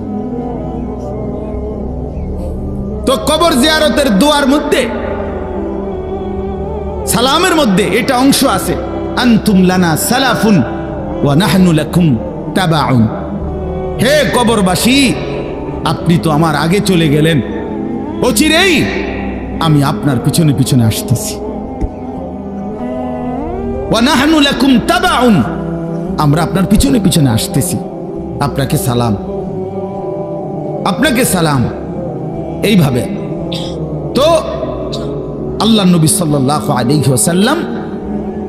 তো কবর জিয়ারতের দোয়ার মধ্যে, সালামের মধ্যে এটা অংশ আছে, আনতুম লানা সালাফুন ওয়া নাহনু লাকুম তাবাউন। হে কবরবাসী, আপনি তো আমার আগে চলে গেলেন, অচিরেই আমি আপনার পিছনে পিছনে আসতেছি। ওয়া নাহনু লাকুম তাবাউন, আমরা আপনার পিছনে পিছনে আসতেছি। আপনাকে সালাম, আপনাকে সালাম। এইভাবে তো আল্লাহ নবী সাল্লাল্লাহু আলাইহি ওয়াসাল্লাম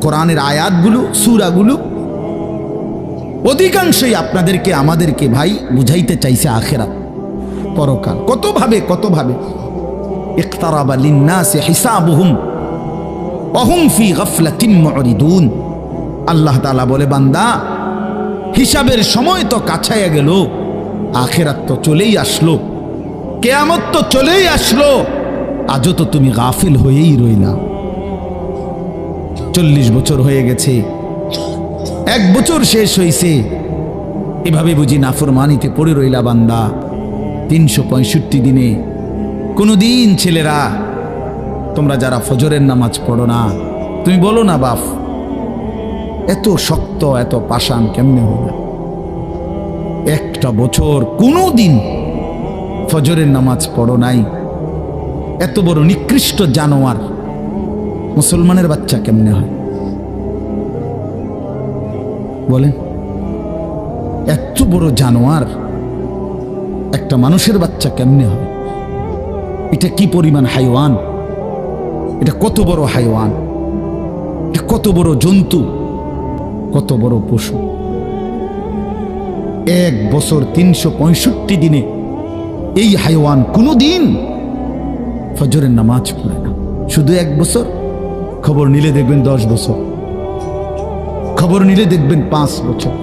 কোরআনের আয়াতগুলো, সূরাগুলো অধিকাংশই আপনাদেরকে আমাদেরকে ভাই বুঝাইতে চাইছে আখিরাত, পরকাল। কত ভাবে ইকতারাবা লিন্নাসি হিসাবুহুম ওয়া হুম ফি গাফলাতিন মুরিদুন। আল্লাহ তাআলা বলে, বান্দা হিসাবের সময় তো কাছায়া গেল, আখিরাত তো চলেই আসলো, কিয়ামত তো চলেই আসলো, আজও তো তুমি গাফিল হয়েই রইলা। 40 বছর হয়ে গেছে, 1 বছর শেষ হইছে, এভাবে বুঝি নাফরমানিতে পড়ে রইলা বান্দা। 365 দিনে কোনদিন ছেলেরা তোমরা যারা ফজরের নামাজ পড়ো না, তুমি বলো না বাপ এত শক্ত এত পাষাণ কেমনে হইলা? 1টা বছর কোনদিন ফজরের নামাজ পড়ো নাই, এত বড় নিকৃষ্ট জানোয়ার মুসলমানের বাচ্চা কেমনে হয় বলেন? এত বড় জানোয়ার একটা মানুষের বাচ্চা কেমনে হয়? এটা কি পরিমাণ হাইওয়ান, এটা কত বড় হাইওয়ান, এটা কত বড় জন্তু, কত বড় পশু। 1 বছর 365 দিনে এই হাইওয়ান কোনদিন ফজরের নামাজ পড়ে না। শুধু 1 বছর, খবর নিলে দেখবেন 10 বছর, খবর নিলে দেখবেন 5 বছর।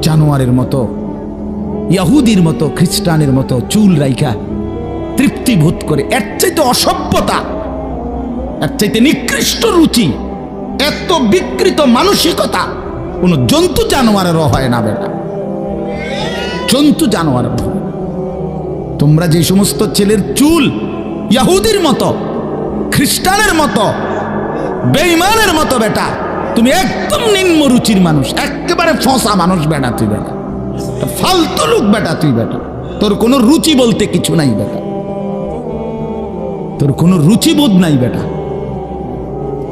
জানোয়ারের মতো, ইহুদির মতো, খ্রিস্টানের মতো চুল রাইখা তৃপ্তি বোধ করে। এর চাইতে অসভ্যতা, এর চাইতে নিকৃষ্ট রুচি, এত বিকৃত মানসিকতা কোন জন্তু জানোয়ারেরও হয় না বেটা, জন্তু জানোয়ারের হয়। তোমরা যে সমস্ত ছেলের চুল ইহুদির মতো, খ্রিস্টানের মতো, বেঈমানের মতো বেটা, তুমি একদম নিম্ন রুচির মানুষ, একেবারে ফসা মানুষ বেটা, তুই বেটা ফালতু লোক বেটা, তুই বেটা তোর কোনো রুচি বলতে কিছু নাই বেটা, তোর কোনো রুচিবোধ নাই বেটা।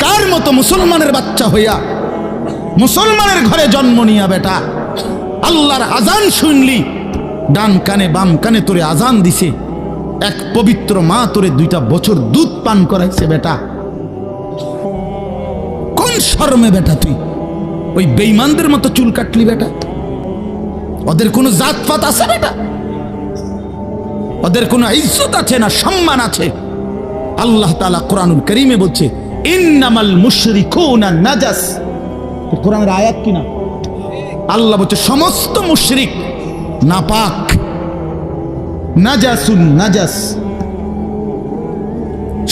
কার মতো মুসলমানের বাচ্চা হইয়া মুসলমানের ঘরে জন্ম নিয়া বেটা আল্লাহর আজান শুনলি, ডান কানে বাম কানে তোরে আজান দিছে, এক পবিত্র মা তোরে 2টা বছর দুধ পান করাইছে বেটা, কোন শরমে বেটা তুই ওই বেঈমানদের মতো চুল কাটলি বেটা? ওদের কোনো জাতপাত আছে বেটা? ওদের কোনো ইজ্জত আছে না সম্মান আছে? আল্লাহ তাআলা কোরআনুল কারীমে বলছে ইন্নামাল মুশরিকুনা নাজাস। কোরআনের আয়াত কিনা? আল্লাহ বলছে সমস্ত মুশরিক নাপাক, নাজাসুন নাজাস।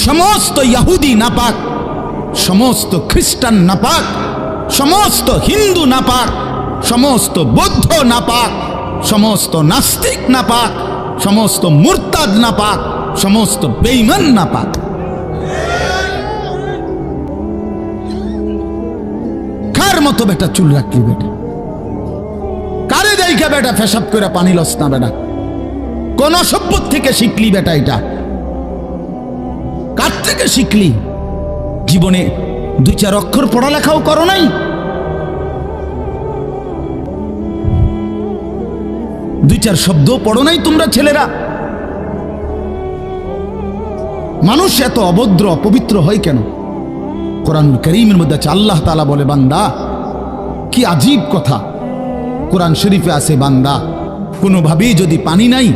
সমস্ত ইহুদি নাপাক, সমস্ত খ্রিস্টান নাপাক, সমস্ত হিন্দু নাপাক, সমস্ত বৌদ্ধ নাপাক, সমস্ত নাস্তিক নাপাক, সমস্ত মুরতাদ নাপাক, সমস্ত বেঈমান নাপাক। কার মতো বেটা চুল রাখলি বেটা? কারে দেখা বেটা পেশাব করে পানি লস না বেটা? কোন সভ্য থেকে শিখলি বেটা? এটা কার থেকে শিখলি? জীবনে 2-4 অক্ষর পড়ালেখাও করো নাই? 2-4 শব্দ পড়ো নাই তোমরা ছেলেরা? মানুষ এত অভদ্র অপবিত্র হয় কেন? কোরআনুল কারীমের মধ্যে আছে, আল্লাহ তাআলা বলে, বান্দা কি আজীব কথা। কোরআন শরীফে আছে, বান্দা কোনোভাবেই যদি পানি নাই,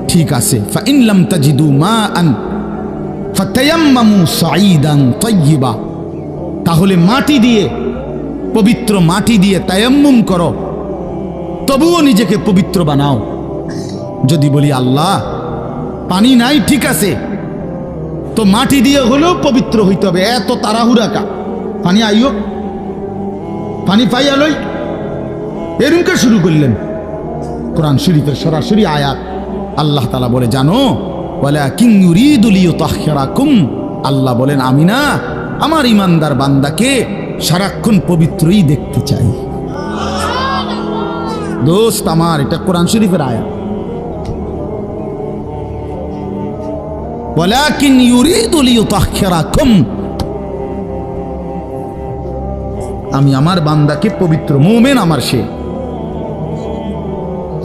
ঠিক আছে, ফাইন লাম তাজিদু মাআন ফাতায়াম্মামু সাঈদান তাইয়্যিবা, তাহলে মাটি দিয়ে, পবিত্র মাটি দিয়ে তায়াম্মুম করো, তবুও নিজেকে পবিত্র বানাও। যদি বলি আল্লাহ পানি নাই, ঠিক আছে, তো মাটি দিয়ে হলেও পবিত্র হইতে হবে। এত তাড়াহুড়া কা? পানি আইও, পানি পাইয়া লই, এরকম শুরু করলেন। কোরআন শরীফের সরাসরি আয়াত, আল্লাহ তাআলা বলে, জানো ওয়ালাকিন ইউরিদু লিইউতাহহিরাকুম, আল্লাহ বলেন আমি না আমার ইমানদার বান্দাকে সারাক্ষণ পবিত্রই দেখতে চাই। দোস্ত আমার, এটা কোরআন শরীফের আয়াত। ওয়ালাকিন ইউরিদু লিইউতাহহিরাকুম, আমি আমার বান্দাকে পবিত্র, মুমিন আমার সে,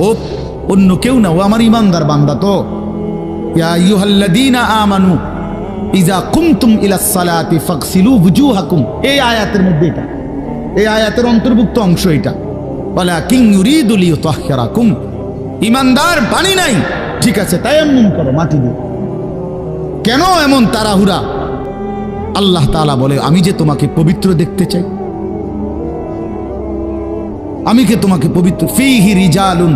ও অন্য কেউ না, ও আমার ইমানদার বান্দা। তো ইয়া আইয়ুহাল্লাযীনা আমানু ইযা কুমতুম ইলাস সালাতি ফাগসিলু ওয়ুজুহাকুম, এই আয়াতের মধ্যে এটা, এই আয়াতের অন্তর্ভুক্ত অংশ এটা। ওয়ালাকিন ইউরিদু লিইউতাহহিরাকুম, ইমানদার পানি নাই, ঠিক আছে, তায়াম্মুম করো মাটি দিয়ে। কেন এমন তাড়াহুড়া? আল্লাহ তাআলা বলে, আমি যে তোমাকে পবিত্র দেখতে চাই, আমি কে তোমাকে পবিত্র। ফীহি রিজালুন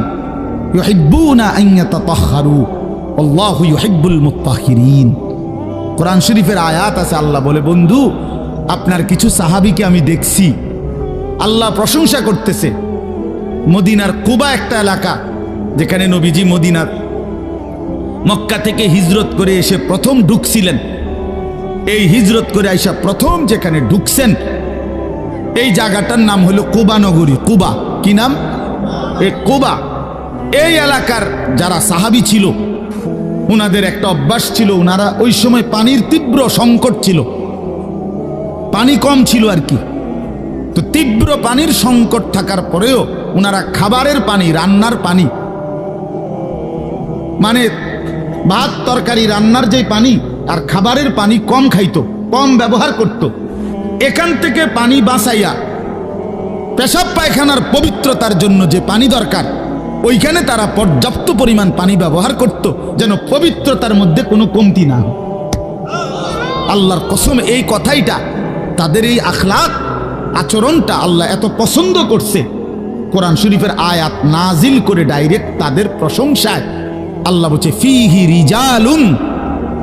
ইউহিব্বুনা আন ইয়াতাতাহহারু আল্লাহু ইউহিব্বুল মুত্তাহহিরিন। কোরআন শরীফের আয়াত আছে, আল্লাহ বলে, বন্ধু আপনার কিছু সাহাবীকে আমি দেখছি, আল্লাহ প্রশংসা করতেছে। মদিনার কুবা একটা এলাকা, যেখানে নবীজি মদিনার মক্কা থেকে হিজরত করে এসে প্রথম ঢুকছিলেন। এই হিজরত করে আইসা প্রথম যেখানে ঢুকছেন, এই জায়গাটার নাম হলো কুবা নগরী। কুবা, কি নাম? এই কুবা। এই এলাকার যারা সাহাবী ছিল, উনাদের একটা অভ্যাস ছিল, উনারা ওই সময় পানির তীব্র সংকট ছিল, পানি কম ছিল আর কি। তো তীব্র পানির সংকট থাকার পরেও উনারা খাবারের পানি, রান্নার পানি, মানে ভাত তরকারি রান্নার যে পানি আর খাবারের পানি কম খাইতো, কম ব্যবহার করত। এখান থেকে পানি বাঁচাইয়া পেশাব পায়খানার পবিত্রতার জন্য যে পানি দরকার, ওইখানে তারা পর্যাপ্ত পরিমাণ পানি ব্যবহার করত, যেন পবিত্রতার মধ্যে কোনো কমতি না হয়। আল্লাহর কসম, এই কথাইটা, তাদের এই আখলাক আচরণটা আল্লাহ এত পছন্দ করছে, কোরআন শরীফের আয়াত নাজিল করে ডাইরেক্ট তাদের প্রশংসায়। আল্লাহ বলছে, ফীহি রিজালুন,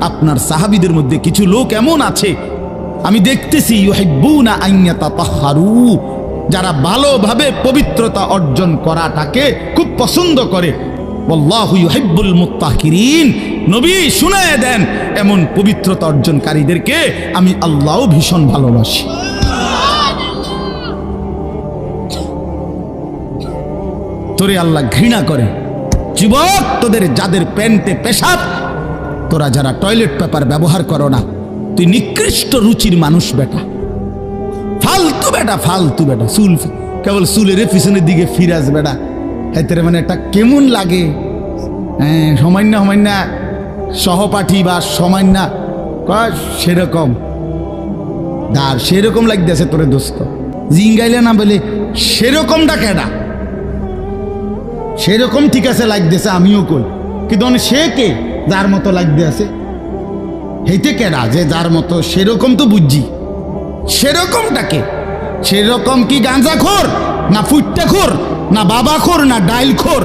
আপনার সাহাবীদের মধ্যে কিছু লোক এমন আছে আমি দেখতেছি, ইউহিব্বুনা আন ইয়াতাতাহহারু, যারা ভালোভাবে পবিত্রতা অর্জন করাটাকে খুব পছন্দ করে। আল্লাহু ইউহিব্বুল মুত্তাহহিরিন, নবী শুনায়ে দেন, এমন পবিত্রতা অর্জনকারীদেরকে আমি আল্লাহও ভীষণ ভালোবাসি। তোরে আল্লাহ ঘৃণা করে। যুবক, তোদের যাদের প্যান্টে পেশাব, তোরা যারা টয়লেট পেপার ব্যবহার করো না, তুই নিকৃষ্ট রুচির মানুষ বেটা, ফালতু বেটা, ফালতু বেটা। চুল কেবল চুলের পিছনের দিকে ফিরাস বেটা, এতে মানে একটা কেমন লাগে। হ্যাঁ, সামান্য সামান্য সহপাঠী বা সামান্য সেরকম দার সেরকম লাগতেছে তোরে দোস্ত, জিঙ্গাইলে না বলে সেরকমটা কেডা? সেরকম ঠিক আছে লাগতেছে, আমিও কই, কিন্তু সে কে যার মতো লাগতে আছে? হেইতে কেডা যে যার মতো? সেরকম তো বুঝছি, সেরকমটাকে। সেরকম কি গাঁজাখোর না ফুটটা খোর, না বাবা খোর, না ডাইল খোর,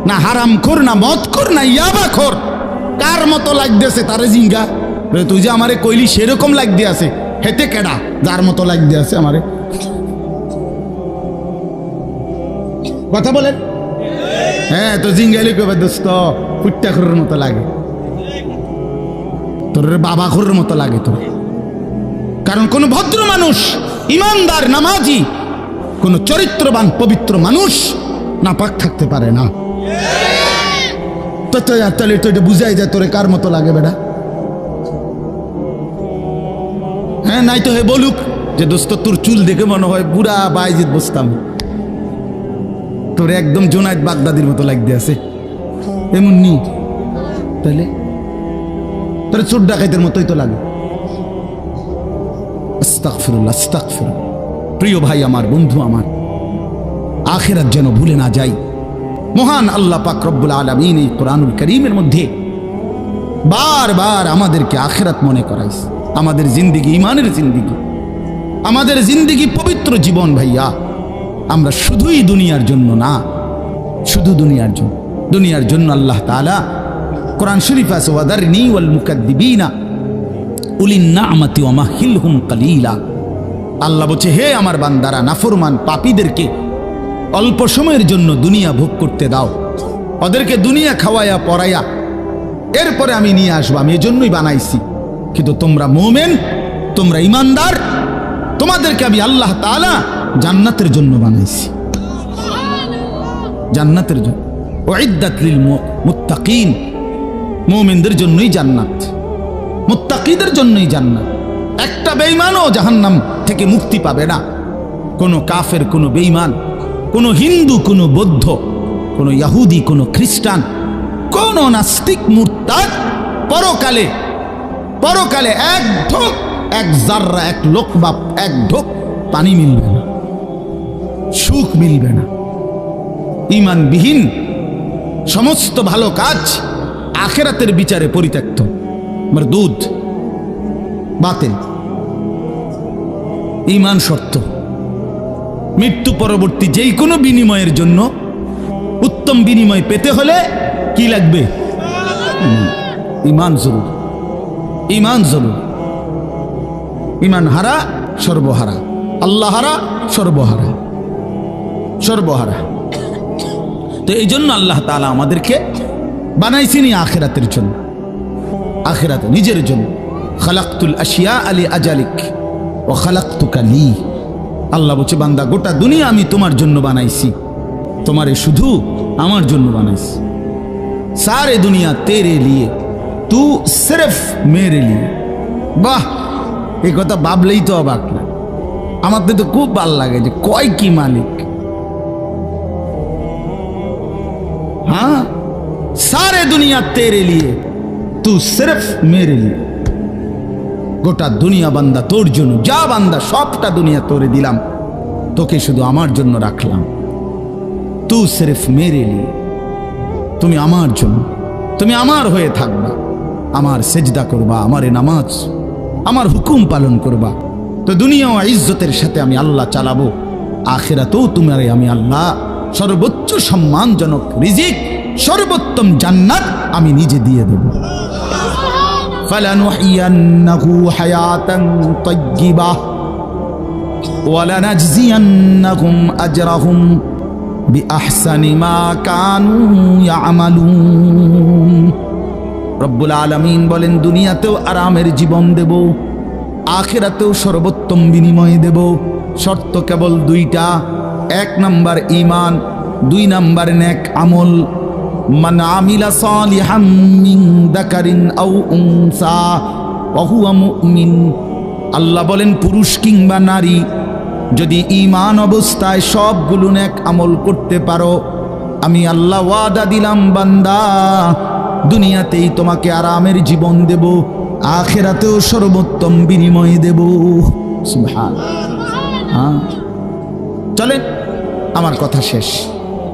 না হারাম খোর, না মদ খোর, না ইয়াবা খোর। কার মতো লাগতেছে তারে জিঙ্গা। তুই যে আমারে কইলি সেরকম লাগতে আছে, হেতে কেডা যার মতো লাগতে আছে আমারে? কথা বলেন। হ্যাঁ, তো জিঙ্গাইলে কবে দোস্ত ফুটটা খোরের মতো লাগে, তোর বাবা খোরের মতো লাগে তোর। কারণ কোন ভদ্র মানুষ, ইমানদার, নামাজি, কোন চরিত্রবান পবিত্র মানুষ নাপাক থাকতে পারে না। তো তাহলে তো এটা বুঝাই যায় তোরে কার মতো লাগে বেটা। হ্যাঁ, নাই তো হে বলুক যে দোস্ত তোর চুল দেখে মনে হয় বুড়া বাইজিদ বসতাম, তোর একদম জোনায়েদ বাগদাদির মতো লাগতে আছে, এমন নি? তাহলে তোর চোর ডাকাইতের মতোই তো লাগে। আস্তাগফিরুল্লাহ, আস্তাগফিরুল্লাহ। প্রিয় ভাই আমার, বন্ধু আমার, আখিরাত যেন ভুলে না যাই। মহান আল্লাহ পাক রব্বুল আলামিন এই কোরআনুল কারীমের মধ্যে বারবার আমাদেরকে আখিরাত মনে করাইছে। আমাদের জিন্দেগি ঈমানের জিন্দেগি, আমাদের জিন্দেগি পবিত্র জীবন ভাইয়া। আমরা শুধুই দুনিয়ার জন্য না, শুধু দুনিয়ার জন্য, দুনিয়ার জন্য আল্লাহ তাআলা কোরআন শরীফে আছে ওয়াদারনি ওয়াল মুকাদ্দিবিনা উলিন নি'মাতি ওয়া মাহিলহুম কালিলা। আল্লাহ বলছে, হে আমার বান্দারা, নাফরমান পাপীদেরকে অল্প সময়ের জন্য দুনিয়া ভোগ করতে দাও, ওদেরকে দুনিয়া খাওয়ায়া পরাইয়া এরপরে আমি নিয়ে আসবো। আমি এজন্যই বানাইছি। কিন্তু তোমরা মুমিন, তোমরা ইমানদার, তোমাদেরকে আমি আল্লাহ তাআলা জান্নাতের জন্য বানাইছি, জান্নাতের জন্য। উইদ্দাত লিল মুত্তাকিন, মুমিনদের জন্যই জান্নাত, মুত্তাকিদের জন্যই জান্নাত। একটা বেঈমানও জাহান্নাম থেকে মুক্তি পাবে না। কোনো কাফের, কোনো বেঈমান, কোনো হিন্দু, কোনো বৌদ্ধ, কোনো ইহুদি, কোনো খ্রিস্টান, কোনো নাস্তিক, মুরতাদ পরকালে, পরকালে এক ঢোক, এক জাররা, এক লোকমা, এক ঢোক পানি মিলবে না, সুখ মিলবে না। ঈমানবিহীন সমস্ত ভালো কাজ আখিরাতের বিচারে পরিত্যক্ত, মরদুদ, বাতিল। ঈমান শর্ত। মৃত্যু পরবর্তী যেই কোনো বিনিময়ের জন্য, উত্তম বিনিময় পেতে হলে কি লাগবে? ঈমান জরুর, ঈমান জরুর। ঈমান হারা সর্বহারা, আল্লাহ হারা সর্বহারা, সর্বহারা। তো এই জন্য আল্লাহ তাআলা আমাদেরকে বানাইছিনি আখিরাতের জন্য, আখিরাতে নিজের জন্য। খালাকতুল আশিয়া আলি আজালিক ওয়া খালাকতুকা লি। আল্লাহ বলছে, বান্দা গোটা দুনিয়া আমি তোমার জন্য বানাইছি, তোমারে শুধু আমার জন্য বানাইছি। সারে দুনিয়া তেরে লিয়ে, তু সিরফ মেরে লিয়ে। বাহ, এই কথা ভাবলেই তো অবাক লাগে। আমার তো খুব ভালো লাগে যে কয় কি মালিক। हाँ, सारे दुनिया तेरे लिए, तू सिर्फ मेरे लिए। গোটা দুনিয়া বান্দা তোর জন্য, যা বান্দা সবটা দুনিয়া তোরে দিলাম, তোকে শুধু আমার জন্য রাখলাম। তু সিরফ মেরে লিয়ে, তুমি আমার জন্য, তুমি আমার হয়ে থাকবা, আমার সেজদা করবা, আমার নামাজ, আমার হুকুম পালন করবা। তো দুনিয়া ও ইজ্জতের সাথে আমি আল্লাহ চালাবো, আখিরাতেও তোমারে আমি আল্লাহ সর্বোচ্চ সম্মানজনক রিজিক, সর্বোত্তম জান্নাত আমি নিজে দিয়ে দেব। ফালানুহিয়ান্নাহু হায়াতান তাইয়্যিবাহ ওয়া লানাজজিয়ান্নাহুম আজরাহুম বিআহসানি মা কানু ইয়ামালুন। রব্বুল আলামিন বলেন, দুনিয়াতেও আরামের জীবন দেব, আখিরাতেও সর্বোত্তম বিনিময় দেব। শর্ত কেবল দুইটা, এক নাম্বার ঈমান, দুই নাম্বার নেক আমল। মান আমিলা সালিহাম মিন যাকারিন আও উনসা ওয়া হুয়া মুমিন। আল্লাহ বলেন, পুরুষ কিংবা নারী যদি ঈমান অবস্থায় সবগুলো নেক আমল করতে পারো, আমি আল্লাহ ওয়াদা দিলাম বান্দা, দুনিয়াতেই তোমাকে আরামের জীবন দেব, আখিরাতেও সর্বোত্তম বিনিময় দেব। সুবহানাল্লাহ। চলেন, আমার কথা শেষ।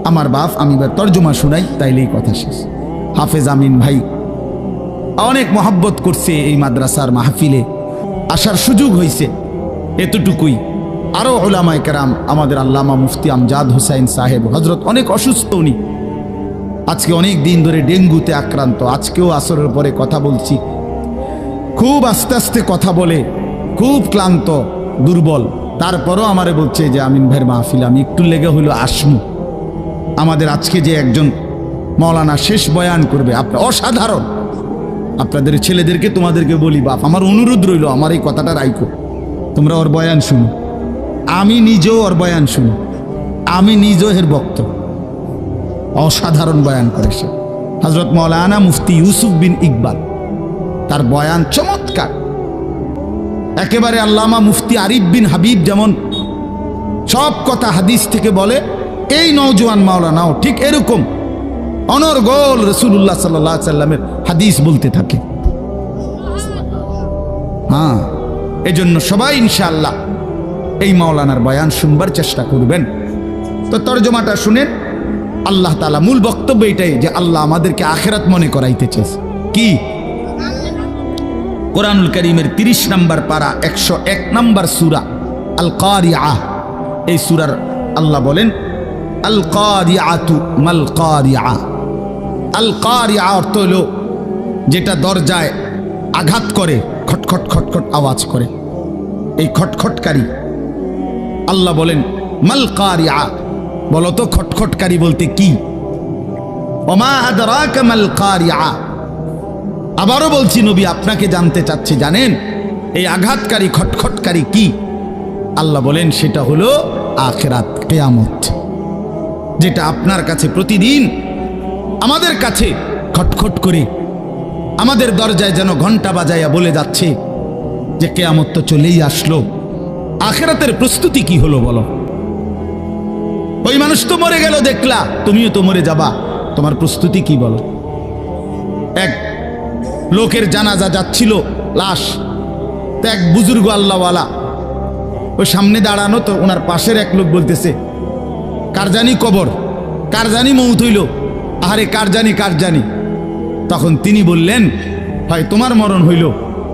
আমার বাপ, আমি এবার তর্জমা শুনাই, তাইলেই কথা শেষ। হাফেজ আমিন ভাই অনেক মহব্বত করছে, এই মাদ্রাসার মাহফিলে আসার সুযোগ হয়েছে, এতটুকুই। আরও উলামায়ে কেরাম, আমাদের আল্লামা মুফতি আমজাদ হোসাইন সাহেব হজরত অনেক অসুস্থ উনি, আজকে অনেক দিন ধরে ডেঙ্গুতে আক্রান্ত। আজকেও আসরের পরে কথা বলছি, খুব আস্তে আস্তে কথা বলে, খুব ক্লান্ত দুর্বল। তারপরও আমারে বলছে যে আমিন ভাইয়ের মাহফিল আমি একটু লেগে হইলো আসমু। আমাদের আজকে যে একজন মাওলানা শেষ বয়ান করবে, আপনার অসাধারণ। আপনাদের ছেলেদেরকে তোমাদেরকে বলি, বাপ আমার অনুরোধ রইল, আমার এই কথাটা রাইখো, তোমরা ওর বয়ান শুনো। আমি নিজেও ওর বয়ান শুনি, আমি নিজেও এর বক্ত। অসাধারণ বয়ান করে সে হযরত মাওলানা মুফতি ইউসুফ বিন ইকবাল, তার বয়ান চমৎকার একেবারে। আল্লামা মুফতি আরিফ বিন হাবিব যেমন সব কথা হাদিস থেকে বলে, এই নওজোয়ান মাওলানাও ঠিক এরকম অনর্গল রাসূলুল্লাহ সাল্লাল্লাহু আলাইহি সাল্লামের হাদিস বলতে থাকে। হ্যাঁ, এজন্য সবাই ইনশাআল্লাহ এই মাওলানার বয়ান শুনবার চেষ্টা করবেন। তো তরজমাটা শুনেন। আল্লাহ তাআলা মূল বক্তব্য এটাই যে আল্লাহ আমাদেরকে আখিরাত মনে করাইতে চেয়েছে। কি? কোরআনুল কারীমের 30 নম্বর পারা 101 নম্বর সূরা আল কারিআহ, এই সূরার আল্লাহ বলেন আল কারিআতু মাল কারিআ। আল কারিআ অর্থ হলো যেটা দরজায় আঘাত করে, খটখট খটখট আওয়াজ করে, এই খটখটকারী। আল্লাহ বলেন মাল কারিআ, বলো তো খটখটকারী বলতে কি? ওমা আদরাকা মাল কারিআ। আবারও বলছি নবী আপনাকে জানতে চাচ্ছি, জানেন এই আঘাতকারী খটখটকারী কি? আল্লাহ বলেন সেটা হলো আখিরাত, কিয়ামত, যেটা আপনার কাছে প্রতিদিন আমাদের কাছে খটখট করে আমাদের দরজায় যেন ঘন্টা বাজাইয়া বলে যাচ্ছে যে কিয়ামত তো চলেই আসলো। আখিরাতের প্রস্তুতি কি হলো বলো? ওই মানুষ তো মরে গেল দেখলা, তুমিও তো মরে যাবা, তোমার প্রস্তুতি কি বলো? এক লোকের জানাজা যাচ্ছিল, লাশ, তো এক বুজুর্গ আল্লাহওয়ালা ওই সামনে দাঁড়ানো, তো ওনার পাশের এক লোক বলতেছে কার জানি কবর, কার জানি মৌত হইল, আরে কার জানি কার জানি। তখন তিনি বললেন হয় তোমার মরণ হইল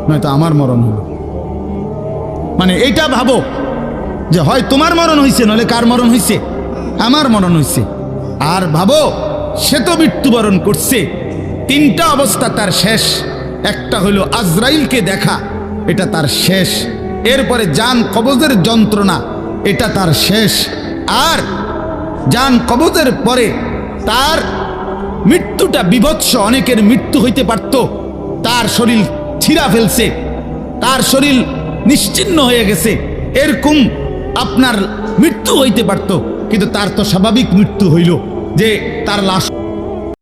নয়তো আমার মরণ হইল। মানে এইটা ভাবো যে হয় তোমার মরণ হইছে নইলে কার মরণ হইছে? আমার মরণ হইছে। আর ভাবো সে তো মৃত্যুবরণ করছে, তিনটা অবস্থা তার শেষ। একটা হলো আজরাইলকে দেখা, এটা তার শেষ। এরপরে জান কবজের যন্ত্রণা, এটা তার শেষ। আর জান কবজের পরে তার মৃত্যুটা বিভৎস। অনেকের মৃত্যু হইতে পারত, তার শরীর ছিঁড়া ফেলছে, তার শরীর নিশ্চিহ্ন হয়ে গেছে, এরকম আপনার মৃত্যু হইতে পারত। কিন্তু তার তো স্বাভাবিক মৃত্যু হইল যে তার লাশ